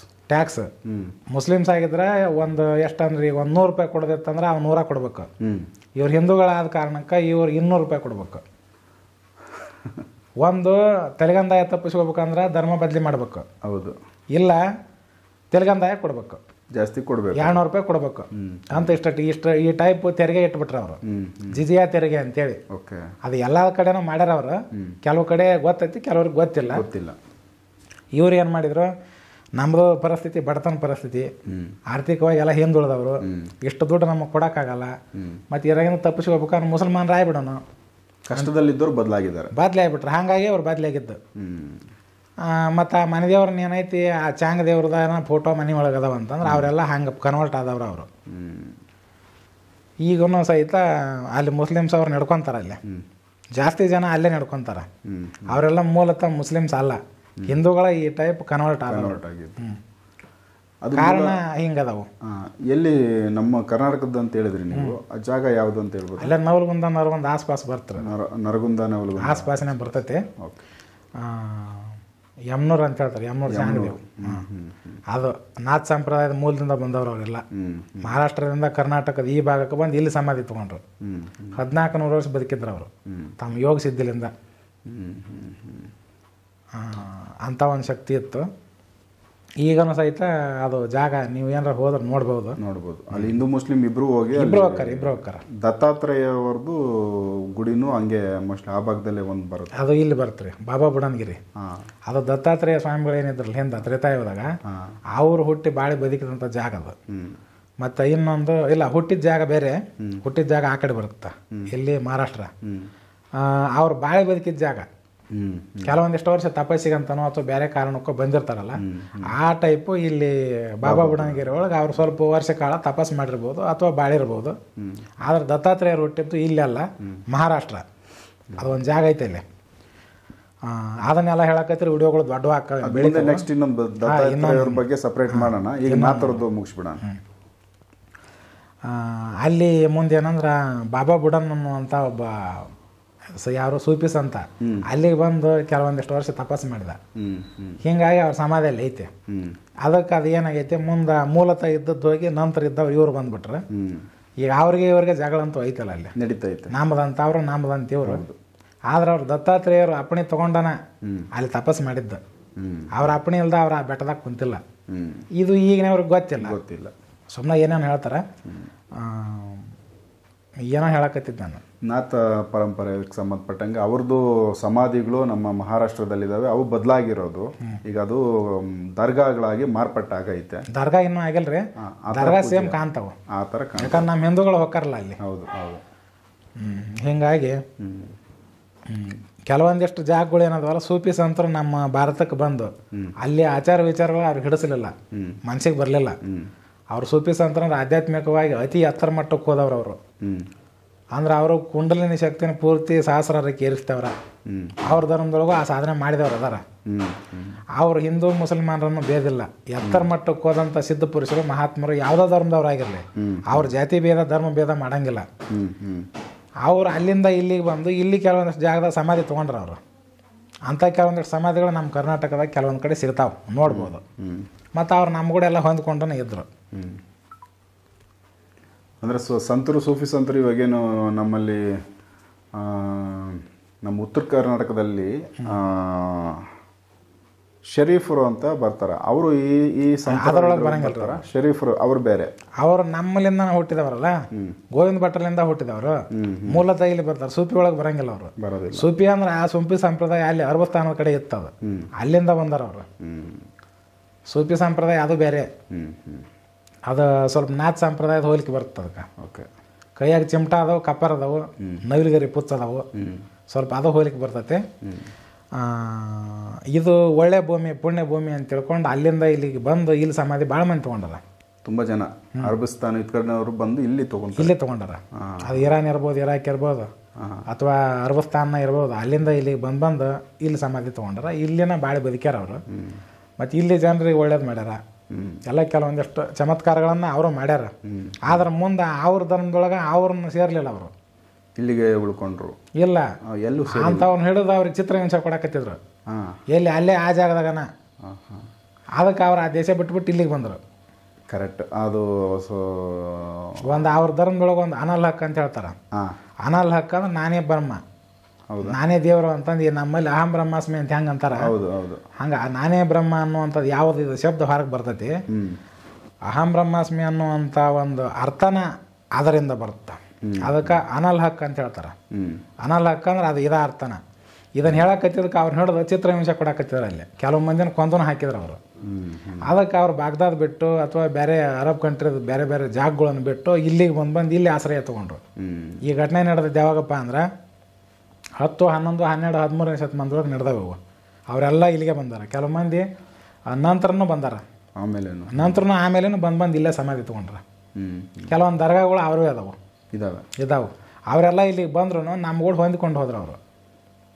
ಮುಸ್ಲಿಮ್ಸ್ ಆಗಿದ್ರೆ ಒಂದು ಎಷ್ಟಂದ್ರೆ ಈಗ 100 ರೂಪಾಯಿ ಕೊಡೋದಿತ್ತಂದ್ರೆ ಅವ್ನು 100 ಕೊಡ್ಬೇಕು. ಇವ್ರು ಹಿಂದೂಗಳಾದ ಕಾರಣಕ್ಕೆ ಇವ್ರು 200 ರೂಪಾಯಿ ಕೊಡ್ಬೇಕು. ಒಂದು ತೆಲುಗಂದಾಯ ತಪ್ಪಿಸ್ಕೋಬೇಕಂದ್ರೆ ಧರ್ಮ ಬದಲಿ ಮಾಡ್ಬೇಕು. ಹೌದು. ಇಲ್ಲ ತೆಲುಗಂದಾಯ ಕೊಡ್ಬೇಕು, ಜಾಸ್ತಿ ಕೊಡ್ಬೇಕು, 200 ರೂಪಾಯಿ ಕೊಡ್ಬೇಕು ಅಂತ ಇಷ್ಟ ಈ ಟೈಪ್ ತೆರಿಗೆ ಇಟ್ಬಿಟ್ರೆ ಅವರು, ಜಿಜಿಯಾ ತೆರಿಗೆ ಅಂತೇಳಿ. ಅದು ಎಲ್ಲ ಕಡೆನೂ ಮಾಡ್ಯಾರ ಅವರು. ಕೆಲವು ಕಡೆ ಗೊತ್ತೈತಿ, ಕೆಲವ್ರಿಗೆ ಗೊತ್ತಿಲ್ಲ. ಇವ್ರು ಏನು ಮಾಡಿದ್ರು, ನಮ್ಮದು ಪರಿಸ್ಥಿತಿ ಬಡತನ ಪರಿಸ್ಥಿತಿ, ಆರ್ಥಿಕವಾಗಿ ಎಲ್ಲ ಹಿಂದುಳಿದವರು, ಇಷ್ಟು ದುಡ್ಡು ನಮಗೆ ಕೊಡೋಕ್ಕಾಗಲ್ಲ, ಮತ್ತು ಇರಾಗಿನ ತಪ್ಪಿಸ್ಕೋಬೇಕಾದ್ರೆ ಮುಸಲ್ಮಾನರು ಆಗ್ಬಿಡೋನು, ಕಷ್ಟದಲ್ಲಿದ್ದವ್ರು ಬದಲಾಗ್ಬಿಟ್ರೆ. ಹಾಗಾಗಿ ಅವ್ರು ಬದಲಾಗಿದ್ದು. ಮತ್ತು ಆ ಮನೆ ದೇವ್ರನ್ನ ಏನೈತಿ, ಆ ಚಾಂಗ್ ದೇವ್ರದ ಫೋಟೋ ಮನೆ ಒಳಗೆ ಅದಾವ ಅಂತಂದ್ರೆ ಅವರೆಲ್ಲ ಹಂಗೆ ಕನ್ವರ್ಟ್ ಆದವ್ರು ಅವರು. ಈಗೂ ಸಹಿತ ಅಲ್ಲಿ ಮುಸ್ಲಿಮ್ಸ್ ಅವ್ರು ನಡ್ಕೊತಾರೆ, ಅಲ್ಲೇ ಜಾಸ್ತಿ ಜನ ಅಲ್ಲೇ ನಡ್ಕೊತಾರೆ. ಅವರೆಲ್ಲ ಮೂಲತಃ ಮುಸ್ಲಿಮ್ಸ್ ಅಲ್ಲ, ಹಿಂದೂಗಳ ಈ ಟೈಪ್ ಕನ್ವರ್ಟ್ ಆಗಿದ್ದು. ಕಾರಣ ಹಿಂಗದಾವು. ಎಲ್ಲಿ ನಮ್ಮ ಕರ್ನಾಟಕದ ಅಂತ ಹೇಳಿದ್ರಿ ನೀವು, ಆ ಜಾಗ ಯಾವುದು ಅಂತ ಹೇಳ್ಬೋದು? ಅಲ್ಲೇ ನವಲಗುಂದ ಆಸ್ಪಾಸ್ ಬರ್ತಾರೆ. ನರಗುಂದ ಆಸ್ಪಾಸಿನ ಬರ್ತೈತೆ. ಯಮ್ನೂರು ಅಂತ ಹೇಳ್ತಾರೆ, ಯಮ್ನೂರು ಚಾಂಗ್ದೇವ್. ಅದು ನಾಥ್ ಸಂಪ್ರದಾಯದ ಮೂಲದಿಂದ ಬಂದವರು ಅವರೆಲ್ಲ. ಮಹಾರಾಷ್ಟ್ರದಿಂದ ಕರ್ನಾಟಕದ ಈ ಭಾಗಕ್ಕೆ ಬಂದು ಇಲ್ಲಿ ಸಮಾಧಿ ತಗೊಂಡ್ರು. 1400 ವರ್ಷ ಬದುಕಿದ್ರು ಅವರು ತಮ್ಮ ಯೋಗ ಸಿದ್ಧಿಲಿಂದ. ಅಂಥ ಒಂದು ಶಕ್ತಿ ಇತ್ತು. ಈಗನೂ ಸಹಿತ ಅದು ಜಾಗ ನೀವು ಏನಾರ ಹೋದ್ರೆ ನೋಡ್ಬೋದು. ಅಲ್ಲಿ ಹಿಂದೂ ಮುಸ್ಲಿಂ ಇಬ್ರು ಹೋಗ್ತಾರೆ. ದತ್ತಾತ್ರೇಯ ಅವ್ರದ್ದು ಗುಡಿನೂ ಹಂಗೆ ಮೋಸ್ಟ್ಲಿ ಆ ಭಾಗದಲ್ಲೇ ಒಂದು ಬರುತ್ತೆ. ಅದು ಇಲ್ಲಿ ಬರುತ್ತೆ ರೀ, ಬಾಬಾ ಬುಡನ್ಗಿರಿ. ಅದು ದತ್ತಾತ್ರೇಯ ಸ್ವಾಮಿಗಳು ಏನಿದ್ರಲ್ಲ ಹಿಂದೆ ತ್ರೇತಾಯುಗದಾಗ, ಅವ್ರು ಹುಟ್ಟಿ ಬಾಳಿ ಬದುಕಿದಂಥ ಜಾಗ ಅದು. ಮತ್ತು ಇನ್ನೊಂದು ಇಲ್ಲ, ಹುಟ್ಟಿದ ಜಾಗ ಬೇರೆ, ಹುಟ್ಟಿದ ಜಾಗ ಆ ಕಡೆ ಬರುತ್ತೆ, ಇಲ್ಲಿ ಮಹಾರಾಷ್ಟ್ರ. ಅವ್ರು ಬಾಳಿ ಬದುಕಿದ ಜಾಗ ಕೆಲವೊಂದಿಷ್ಟು ವರ್ಷ ತಪಸ್ಸಿಗಂತನೋ ಅಥವಾ ಬೇರೆ ಕಾರಣಕ್ಕೋ ಬಂದಿರ್ತಾರಲ್ಲ, ಆ ಟೈಪು ಇಲ್ಲಿ ಬಾಬಾ ಬುಡನ್ಗಿರಿ ಒಳಗೆ ಅವ್ರು ಸ್ವಲ್ಪ ವರ್ಷ ಕಾಲ ತಪಸ್ ಮಾಡಿರ್ಬೋದು ಅಥವಾ ಬಾಳಿರ್ಬೋದು. ಆದ್ರೆ ದತ್ತಾತ್ರೇಯರು ಹುಟ್ಟಿದ್ದು ಇಲ್ಲೆಲ್ಲ ಮಹಾರಾಷ್ಟ್ರ. ಅದೊಂದು ಜಾಗ ಐತೆ ಇಲ್ಲಿ. ಅದನ್ನೆಲ್ಲ ಹೇಳಕತ್ರಿ ವಿಡಿಯೋಗಳು ದೊಡ್ಡ ಬೆಳಿಗ್ಗೆ. ನೆಕ್ಸ್ಟ್ ಇನ್ನೊಂದು ಬಗ್ಗೆ ಸಪ್ರೇಟ್ ಮಾಡೋಣ, ಈಗ ಮಾತಾಡೋದು ಮುಗಿಸ್ಬಿಡೋಣ. ಅಲ್ಲಿ ಮುಂದೆ ಏನಂದ್ರೆ ಬಾಬಾ ಬುಡನ್ ಅನ್ನುವಂಥ ಒಬ್ಬ ಯಾರು ಸೂಫೀಸ್ ಅಂತ ಅಲ್ಲಿಗೆ ಬಂದು ಕೆಲವೊಂದಿಷ್ಟು ವರ್ಷ ತಪಸ್ಸು ಮಾಡಿದ. ಹಿಂಗಾಗಿ ಅವ್ರ ಸಮಾಧಿಯಲ್ಲಿ ಐತೆ. ಅದಕ್ಕೆ ಅದು ಏನಾಗೈತೆ, ಮುಂದೆ ಮೂಲತಃ ಇದ್ದದ್ದು ಹೋಗಿ ನಂತರ ಇದ್ದವ್ರು ಇವ್ರು ಬಂದ್ಬಿಟ್ರೆ ಈಗ ಇವ್ರಿಗೆ ಜಗಳ ಅಂತೂ ಐತಲ್ಲ, ಅಲ್ಲಿ ನಡೀತೈತೆ. ನಾಮದಂತ ಅವರು ನಾಮದಂತ ಇವರು. ಆದ್ರೆ ಅವ್ರು ದತ್ತಾತ್ರೇಯರು ಅಪ್ಪಣೆ ತಗೊಂಡನ ಅಲ್ಲಿ ತಪಸ್ಸು ಮಾಡಿದ್ದ. ಅವ್ರ ಅಪ್ಪಣೆ ಇಲ್ದ ಅವ್ರ ಆ ಬೆಟ್ಟದಾಗ ಕುಂತಿಲ್ಲ. ಇದು ಈಗಿನವ್ರಿಗೆ ಗೊತ್ತಿಲ್ಲ. ಸುಮ್ಮನೆ ಏನೇನು ಹೇಳ್ತಾರೆ. ಏನೋ ಹೇಳಕತ್ತಿದ್ದ ನಾನು. ನಾಥ ಪರಂಪರೆಗೆ ಸಂಬಂಧಪಟ್ಟಂಗೆ ಅವ್ರದ್ದು ಸಮಾಧಿಗಳು ನಮ್ಮ ಮಹಾರಾಷ್ಟ್ರದಲ್ಲಿದ್ದಾವೆ. ಅವು ಬದಲಾಗಿರೋದು ಈಗ ಅದು ದರ್ಗಾಗಳಾಗಿ ಮಾರ್ಪಟ್ಟಾಗೈತೆ. ದರ್ಗಾ ಇನ್ನೂ ಆಗಿಲ್ರಿ, ದರ್ಗಾ ಸೇಮ್ ಕಾಣ್ತಾವ ಆ ಥರ. ಯಾಕಂದ್ರೆ ನಮ್ಮ ಹಿಂದೂಗಳು ಹೋಗ್ತಾರಲ್ಲ ಅಲ್ಲಿ. ಹೌದು. ಹಿಂಗಾಗಿ ಕೆಲವೊಂದಿಷ್ಟು ಜಾಗಗಳು ಏನದವಲ್ಲ, ಸೂಫೀಸ್ ಅಂತರೂ ನಮ್ಮ ಭಾರತಕ್ಕೆ ಬಂದು ಅಲ್ಲಿ ಆಚಾರ ವಿಚಾರಗಳು ಅವ್ರಿಗೆ ಹಿಡಿಸಲಿಲ್ಲ, ಮನ್ಸಿಗೆ ಬರಲಿಲ್ಲ. ಅವ್ರು ಸೂಫೀಸ್ ಅಂತಂದ್ರೆ ಆಧ್ಯಾತ್ಮಿಕವಾಗಿ ಅತಿ ಎತ್ತರ ಮಟ್ಟಕ್ಕೆ ಹೋದವ್ರು ಅವರು. ಅಂದ್ರೆ ಅವರು ಕುಂಡಲಿನಿ ಶಕ್ತಿನ ಪೂರ್ತಿ ಸಹಸ್ರಕ್ಕೆ ಏರಿಸ್ತವ್ರ. ಅವ್ರ ಧರ್ಮದೊಳಗೂ ಆ ಸಾಧನೆ ಮಾಡಿದವ್ರು ಅದಾರ. ಅವ್ರು ಹಿಂದೂ ಮುಸಲ್ಮಾನರನ್ನು ಭೇದಿಲ್ಲ. ಎತ್ತರ ಮಟ್ಟಕ್ಕೆ ಹೋದಂಥ ಸಿದ್ಧ ಪುರುಷರು ಮಹಾತ್ಮರು ಯಾವುದೋ ಧರ್ಮದವ್ರು ಆಗಿರಲಿ, ಅವ್ರ ಜಾತಿ ಭೇದ ಧರ್ಮ ಭೇದ ಮಾಡಂಗಿಲ್ಲ. ಅವ್ರು ಅಲ್ಲಿಂದ ಇಲ್ಲಿಗೆ ಬಂದು ಇಲ್ಲಿ ಕೆಲವೊಂದಷ್ಟು ಜಾಗದಾಗ ಸಮಾಧಿ ತೊಗೊಂಡ್ರು ಅವರು. ಅಂಥ ಕೆಲವೊಂದಿಷ್ಟು ಸಮಾಧಿಗಳು ನಮ್ಮ ಕರ್ನಾಟಕದಾಗ ಕೆಲವೊಂದು ಕಡೆ ಸಿಗ್ತಾವೆ, ನೋಡ್ಬೋದು. ಮತ್ತು ಅವ್ರು ನಮ್ಮ ಕೂಡ ಎಲ್ಲ ಹೊಂದ್ಕೊಂಡೇ ಇದ್ದರು. ಅಂದರೆ ಸಂತರು, ಸೂಫಿ ಸಂತರು ಇವಾಗೇನು ನಮ್ಮಲ್ಲಿ ನಮ್ಮ ಉತ್ತರ ಕರ್ನಾಟಕದಲ್ಲಿ ಶರೀಫರು ಅಂತ ಬರ್ತಾರೆ. ಅವರು ಈ ಅದರೊಳಗೆ ಬರಂಗಿಲ್ಲ. ಶರೀಫರು ಅವರು ಬೇರೆ, ಅವರು ನಮ್ಮಲ್ಲಿಂದ ಹುಟ್ಟಿದವರಲ್ಲ, ಗೋವಿಂದ ಭಟ್ಟಲಿಂದ ಹುಟ್ಟಿದವರು, ಮೂಲತಃ ಇಲ್ಲಿ ಬರ್ತಾರೆ. ಸೂಫಿ ಒಳಗೆ ಬರಂಗಿಲ್ಲ ಅವರು. ಬರೋದಿಲ್ಲ. ಸೂಫಿ ಅಂದ್ರೆ ಆ ಸೂಫಿ ಸಂಪ್ರದಾಯ ಅಲ್ಲಿ ಅರಬಸ್ಥಾನದ ಕಡೆ ಇತ್ತದು, ಅಲ್ಲಿಂದ ಬಂದಾರ ಅವರು. ಸೂಫಿ ಸಂಪ್ರದಾಯ ಅದು ಬೇರೆ, ಅದು ಸ್ವಲ್ಪ ನಾಚ್ ಸಂಪ್ರದಾಯದ ಹೋಲಿಕೆ ಬರುತ್ತೆ ಅದಕ್ಕೆ. ಓಕೆ. ಕೈಯಾಗ ಚಿಮಟ ಅದಾವು, ಕಪ್ಪರ್ ಅದಾವು, ನವಿಲುಗರಿ ಪುಚ್ಚ ಅದಾವು, ಸ್ವಲ್ಪ ಅದು ಹೋಲಿಕೆ ಬರ್ತೈತೆ. ಇದು ಒಳ್ಳೆ ಭೂಮಿ, ಪುಣ್ಯ ಭೂಮಿ ಅಂತ ತಿಳ್ಕೊಂಡು ಅಲ್ಲಿಂದ ಇಲ್ಲಿಗೆ ಬಂದು ಇಲ್ಲಿ ಸಮಾಧಿ ಭಾಳ ಮಂದಿ ತೊಗೊಂಡಾರ. ತುಂಬ ಜನ ಅರಬಿಸ್ತಾನ ಈ ಕಡೆಯವರು ಬಂದು ಇಲ್ಲಿ ತೊಗೊಂಡಾರ. ಅದು ಇರಾನ್ ಇರ್ಬೋದು, ಇರಾಕ್ ಇರ್ಬೋದು, ಅಥವಾ ಅರಬಸ್ಥಾನ ಇರ್ಬೋದು. ಅಲ್ಲಿಂದ ಇಲ್ಲಿಗೆ ಬಂದು ಇಲ್ಲಿ ಸಮಾಧಿ ತೊಗೊಂಡಾರ. ಇಲ್ಲಿನ ಭಾಳ ಬದುಕ್ಯಾರ ಅವರು. ಮತ್ತು ಇಲ್ಲಿ ಜನರಿಗೆ ಒಳ್ಳೇದು ಮಾಡ್ಯಾರ. ಎಲ್ಲ ಕೆಲವೊಂದಿಷ್ಟು ಚಮತ್ಕಾರಗಳನ್ನು ಅವರು ಮಾಡ್ಯಾರ. ಆದ್ರೆ ಮುಂದೆ ಅವ್ರ ಧರ್ಮದೊಳಗೆ ಅವ್ರನ್ನ ಸೇರಲಿಲ್ಲ ಅವರು. ಇಲ್ಲಿಗೆ ಉಳ್ಕೊಂಡ್ರು. ಇಲ್ಲ, ಎಲ್ಲೂ ಅಂಥವ್ನ ಹಿಡಿದು ಅವ್ರಿಗೆ ಚಿತ್ರಹಿಂಸೆ ಕೊಡಕತ್ತಿದ್ರು. ಎಲ್ಲಿ ಅಲ್ಲೇ ಆ ಜಾಗದಾಗನ. ಅದಕ್ಕೆ ಅವ್ರು ಆ ದೇಶ ಬಿಟ್ಬಿಟ್ಟು ಇಲ್ಲಿಗೆ ಬಂದರು. ಕರೆಕ್ಟ್. ಅದು ಒಂದು ಅವ್ರ ಧರ್ಮದೊಳಗೆ ಒಂದು ಅನಲ್ ಹಕ್ ಅಂತ ಹೇಳ್ತಾರೆ. ಅನಲ್ ಹಕ್ ಅಂದ್ರೆ ನಾನೇ ಬ್ರಹ್ಮ, ನಾನೇ ದೇವರು ಅಂತಂದು. ನಮ್ಮಲ್ಲಿ ಅಹಂ ಬ್ರಹ್ಮಾಸ್ಮಿ ಅಂತ ಹೆಂಗೆ ಅಂತಾರ, ಹಂಗೆ ನಾನೇ ಬ್ರಹ್ಮ ಅನ್ನುವಂಥದ್ದು ಯಾವುದು ಇದು ಶಬ್ದ ಹೊರಗೆ ಬರ್ತೈತಿ. ಅಹಂ ಬ್ರಹ್ಮಾಸ್ಮಿ ಅನ್ನುವಂಥ ಒಂದು ಅರ್ಥನ ಅದರಿಂದ ಬರುತ್ತೆ. ಅದಕ್ಕೆ ಅನಲ್ ಹಕ್ ಅಂತ ಹೇಳ್ತಾರೆ. ಅನಲ್ ಹಕ್ ಅಂದ್ರೆ ಅದು ಇದ ಅರ್ಥನ. ಇದನ್ನು ಹೇಳಕತ್ತಿದ್ದಕ್ಕೆ ಅವ್ರು ಹಿಡಿದು ಚಿತ್ರಹಿಂಸೆ ಕೊಡಕತ್ತಿದ್ರು. ಅಲ್ಲಿ ಕೆಲವು ಮಂದಿನ ಕೊಂದನು ಹಾಕಿದ್ರು ಅವರು. ಅದಕ್ಕೆ ಅವ್ರು ಬಾಗ್ದಾದ್ ಬಿಟ್ಟು ಅಥವಾ ಬೇರೆ ಅರಬ್ ಕಂಟ್ರಿದ ಬೇರೆ ಬೇರೆ ಜಾಗಗಳನ್ನು ಬಿಟ್ಟು ಇಲ್ಲಿಗೆ ಬಂದು ಇಲ್ಲಿ ಆಶ್ರಯ ತೊಗೊಂಡ್ರು. ಈ ಘಟನೆ ನಡೆದಿದ್ದು ಯಾವಾಗಪ್ಪ ಅಂದ್ರೆ 10, 11, 12, 13ನೇ ಶತಮಾನದೊಳಗೆ ನಡೆದವು. ಅವರೆಲ್ಲ ಇಲ್ಲಿಗೆ ಬಂದಾರ. ಕೆಲವು ಮಂದಿ ನಂತರನೂ ಬಂದಾರ, ಆಮೇಲೇನು ಬಂದು ಇಲ್ಲೇ ಸಮಾಧಿ ತೊಗೊಂಡ್ರ. ಕೆಲವೊಂದು ದರ್ಗಾಗಳು ಅವರೇ ಇದಾವೆ. ಅವರೆಲ್ಲ ಇಲ್ಲಿಗೆ ಬಂದ್ರು ನಮ್ಗಳು ಹೊಂದ್ಕೊಂಡು ಹೋದ್ರು. ಅವರು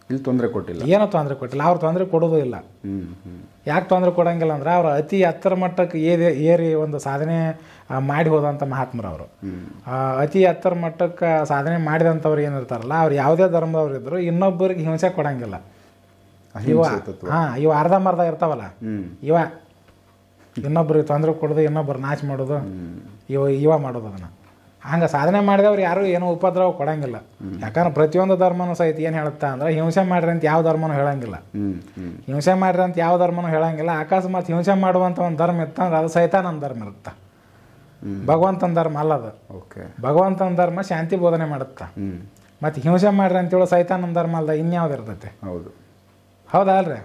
ಇಲ್ಲಿ ತೊಂದರೆ ಕೊಟ್ಟಿಲ್ಲ, ಏನೋ ತೊಂದರೆ ಕೊಟ್ಟಿಲ್ಲ. ಅವ್ರು ತೊಂದರೆ ಕೊಡೋದು ಇಲ್ಲ. ಯಾಕೆ ತೊಂದರೆ ಕೊಡಂಗಿಲ್ಲ ಅಂದ್ರೆ ಅವ್ರು ಅತಿ ಎತ್ತರ ಮಟ್ಟಕ್ಕೆ ಏರಿ ಒಂದು ಸಾಧನೆ ಮಾಡಿ ಹೋದಂಥ ಮಹಾತ್ಮರು ಅವರು. ಅತಿ ಎತ್ತರ ಮಟ್ಟಕ್ಕೆ ಸಾಧನೆ ಮಾಡಿದಂಥವ್ರು ಏನಿರ್ತಾರಲ್ಲ, ಅವ್ರು ಯಾವುದೇ ಧರ್ಮದವ್ರು ಇದ್ರು ಇನ್ನೊಬ್ಬರಿಗೆ ಹಿಂಸೆ ಕೊಡಂಗಿಲ್ಲ. ಇವ ಅರ್ಧಂಬರ್ಧ ಇರ್ತಾವಲ್ಲ, ಇನ್ನೊಬ್ರಿಗೆ ತೊಂದರೆ ಕೊಡೋದು, ಇನ್ನೊಬ್ಬರು ನಾಶ ಮಾಡೋದು, ಇವ ಮಾಡೋದು. ಅದನ್ನು ಹಂಗೆ ಸಾಧನೆ ಮಾಡಿದವ್ರು ಯಾರು ಏನೋ ಉಪದ್ರವ ಕೊಡಂಗಿಲ್ಲ. ಯಾಕಂದ್ರೆ ಪ್ರತಿಯೊಂದು ಧರ್ಮನೂ ಸಹಿತ ಏನು ಹೇಳುತ್ತಾ ಅಂದ್ರೆ ಹಿಂಸೆ ಮಾಡ್ರಿ ಅಂತ ಯಾವ ಧರ್ಮನೂ ಹೇಳಂಗಿಲ್ಲ. ಹಿಂಸೆ ಮಾಡ್ರಿ ಅಂತ ಯಾವ ಧರ್ಮನೂ ಹೇಳಂಗಿಲ್ಲ. ಅಕಸ್ಮಾತ್ ಹಿಂಸೆ ಮಾಡುವಂಥ ಒಂದು ಧರ್ಮ ಇತ್ತಂದ್ರೆ ಅದು ಸೈತಾನನ ಧರ್ಮ ಇರುತ್ತೆ, ಭಗವಂತನ ಧರ್ಮ ಅಲ್ಲ ಅದು. ಭಗವಂತನ ಧರ್ಮ ಶಾಂತಿ ಬೋಧನೆ ಮಾಡುತ್ತಾ. ಮತ್ತು ಹಿಂಸೆ ಮಾಡ್ರಿ ಅಂತೇಳಿ ಸೈತಾನನ ಧರ್ಮ ಅಲ್ದ ಇನ್ಯಾವ್ದು ಇರ್ತೈತೆ. ಹೌದಾ ಅಲ್ರಿ?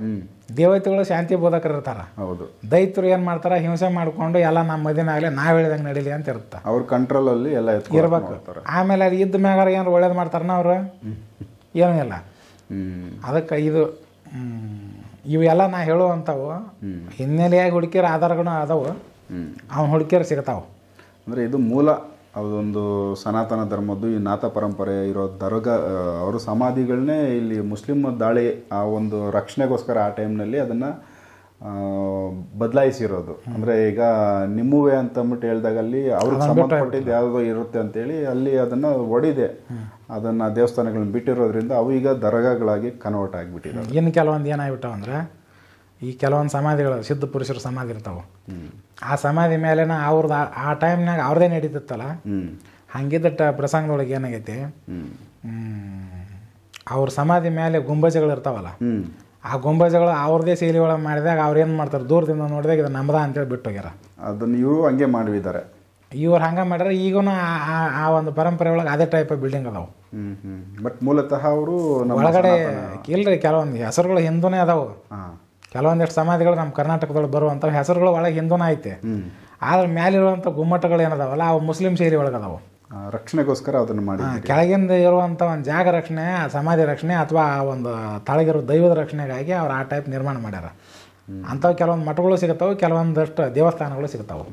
ದೇವತೆಗಳು ಶಾಂತಿ ಬೋಧಕರು ಇರ್ತಾರ. ದೈತ್ರು ಏನ್ ಮಾಡ್ತಾರ, ಹಿಂಸೆ ಮಾಡ್ಕೊಂಡು ಎಲ್ಲ ನಮ್ಮ ಮದಿನ ಆಗಲಿ ನಾವ್ ಹೇಳಿದಂಗೆ ನಡೀಲಿ ಅಂತ ಇರುತ್ತೆ. ಅವ್ರ ಕಂಟ್ರೋಲ್ ಅಲ್ಲಿ ಎಲ್ಲ ಇರ್ಬೇಕು. ಆಮೇಲೆ ಅದು ಇದ್ದ ಮ್ಯಾಗಾರ ಏನಾರು ಒಳ್ಳೇದು ಮಾಡ್ತಾರನ ಅವ್ರು? ಏನೂ ಇಲ್ಲ. ಅದಕ್ಕೆ ಇವೆಲ್ಲ ನಾ ಹೇಳುವಂಥವು ಹಿನ್ನೆಲೆಯಾಗಿ ಹುಡುಕಿರ ಆಧಾರಗಳು ಅದಾವು. ಅವ್ನು ಹುಡುಕಿರ ಸಿಗ್ತಾವ. ಅಂದರೆ ಇದು ಮೂಲ ಅದೊಂದು ಸನಾತನ ಧರ್ಮದ್ದು ಈ ನಾಥ ಪರಂಪರೆ ಇರೋ ದರ್ಗಾ ಅವರು ಸಮಾಧಿಗಳನ್ನೇ ಇಲ್ಲಿ ಮುಸ್ಲಿಂ ದಾಳಿ ಆ ಒಂದು ರಕ್ಷಣೆಗೋಸ್ಕರ ಆ ಟೈಮ್ನಲ್ಲಿ ಅದನ್ನು ಬದಲಾಯಿಸಿರೋದು. ಅಂದರೆ ಈಗ ನಿಮ್ಮುವೆ ಅಂತಂದ್ಬಿಟ್ಟು ಹೇಳಿದಾಗ ಅಲ್ಲಿ ಅವ್ರಿಗೆ ಸಂಬಂಧಪಟ್ಟಿದ್ದು ಯಾವುದೋ ಇರುತ್ತೆ ಅಂತೇಳಿ ಅಲ್ಲಿ ಅದನ್ನು ಒಡಿದೆ, ಅದನ್ನು ದೇವಸ್ಥಾನಗಳನ್ನ ಬಿಟ್ಟಿರೋದ್ರಿಂದ ಅವು ಈಗ ದರ್ಗಾಗಳಾಗಿ ಕನ್ವರ್ಟ್ ಆಗಿಬಿಟ್ಟಿದ್ದಾವೆ. ಇನ್ನು ಕೆಲವೊಂದು ಏನಾಗ್ಬಿಟ್ಟಾವ ಅಂದರೆ, ಈ ಕೆಲವೊಂದು ಸಮಾಧಿಗಳು ಸಿದ್ಧ ಪುರುಷರ ಸಮಾಧಿ ಇರ್ತಾವೆ. ಆ ಸಮಾಧಿ ಮೇಲೆನ ಅವ್ರದ್ದು ಆ ಟೈಮ್ನಾಗ ಅವ್ರದ್ದೇ ನಡೀತಿತ್ತಲ್ಲ, ಹಂಗಿದ್ದ ಪ್ರಸಂಗದೊಳಗೆ ಏನಾಗೈತಿ, ಅವ್ರ ಸಮಾಧಿ ಮೇಲೆ ಗುಂಬಜಗಳು ಇರ್ತಾವಲ್ಲ, ಆ ಗುಂಬಜಗಳು ಅವ್ರದೇ ಶೈಲಿ ಒಳಗೆ ಮಾಡಿದಾಗ ಅವ್ರು ಏನು ಮಾಡ್ತಾರೆ, ದೂರದಿಂದ ನೋಡಿದಾಗ ಇದು ನಮ್ಮದ ಅಂತೇಳಿ ಬಿಟ್ಟು ಹೋಗ್ಯಾರ. ಅದನ್ನು ಇವರು ಹಂಗೆ ಮಾಡಿದ್ದಾರೆ. ಇವ್ರು ಹಂಗೆ ಮಾಡ್ಯಾರ. ಈಗೂ ಆ ಒಂದು ಪರಂಪರೆ ಒಳಗೆ ಅದೇ ಟೈಪ್ ಬಿಲ್ಡಿಂಗ್ ಅದಾವು. ಬಟ್ ಮೂಲತಃ ಅವರು ಒಳಗಡೆ ಇಲ್ರಿ, ಕೆಲವೊಂದು ಹೆಸರುಗಳು ಹಿಂದೂನೇ ಅದಾವು. ಕೆಲವೊಂದಿಷ್ಟು ಸಮಾಧಿಗಳು ನಮ್ಮ ಕರ್ನಾಟಕದೊಳಗೆ ಬರುವಂಥ ಹೆಸರುಗಳು ಒಳಗೆ ಹಿಂದೂನ ಐತೆ. ಆದ್ರೆ ಮ್ಯಾಲಿರುವಂಥ ಗುಮ್ಮಟಗಳು ಏನದಾವಲ್ಲ ಅವು ಮುಸ್ಲಿಂ ಶೈಲಿ ಒಳಗೆ ಅದಾವು. ರಕ್ಷಣೆಗೋಸ್ಕರ ಅದನ್ನು ಮಾಡಿ ಕೆಳಗಿಂದ ಇರುವಂಥ ಒಂದು ಜಾಗ ರಕ್ಷಣೆ, ಸಮಾಧಿ ರಕ್ಷಣೆ ಅಥವಾ ಒಂದು ತಳಗಿರೋ ದೈವದ ರಕ್ಷಣೆಗಾಗಿ ಅವ್ರು ಆ ಟೈಪ್ ನಿರ್ಮಾಣ ಮಾಡ್ಯಾರ. ಅಂಥವು ಕೆಲವೊಂದು ಮಠಗಳು ಸಿಗ್ತಾವೆ, ಕೆಲವೊಂದಷ್ಟು ದೇವಸ್ಥಾನಗಳು ಸಿಗ್ತಾವೆ.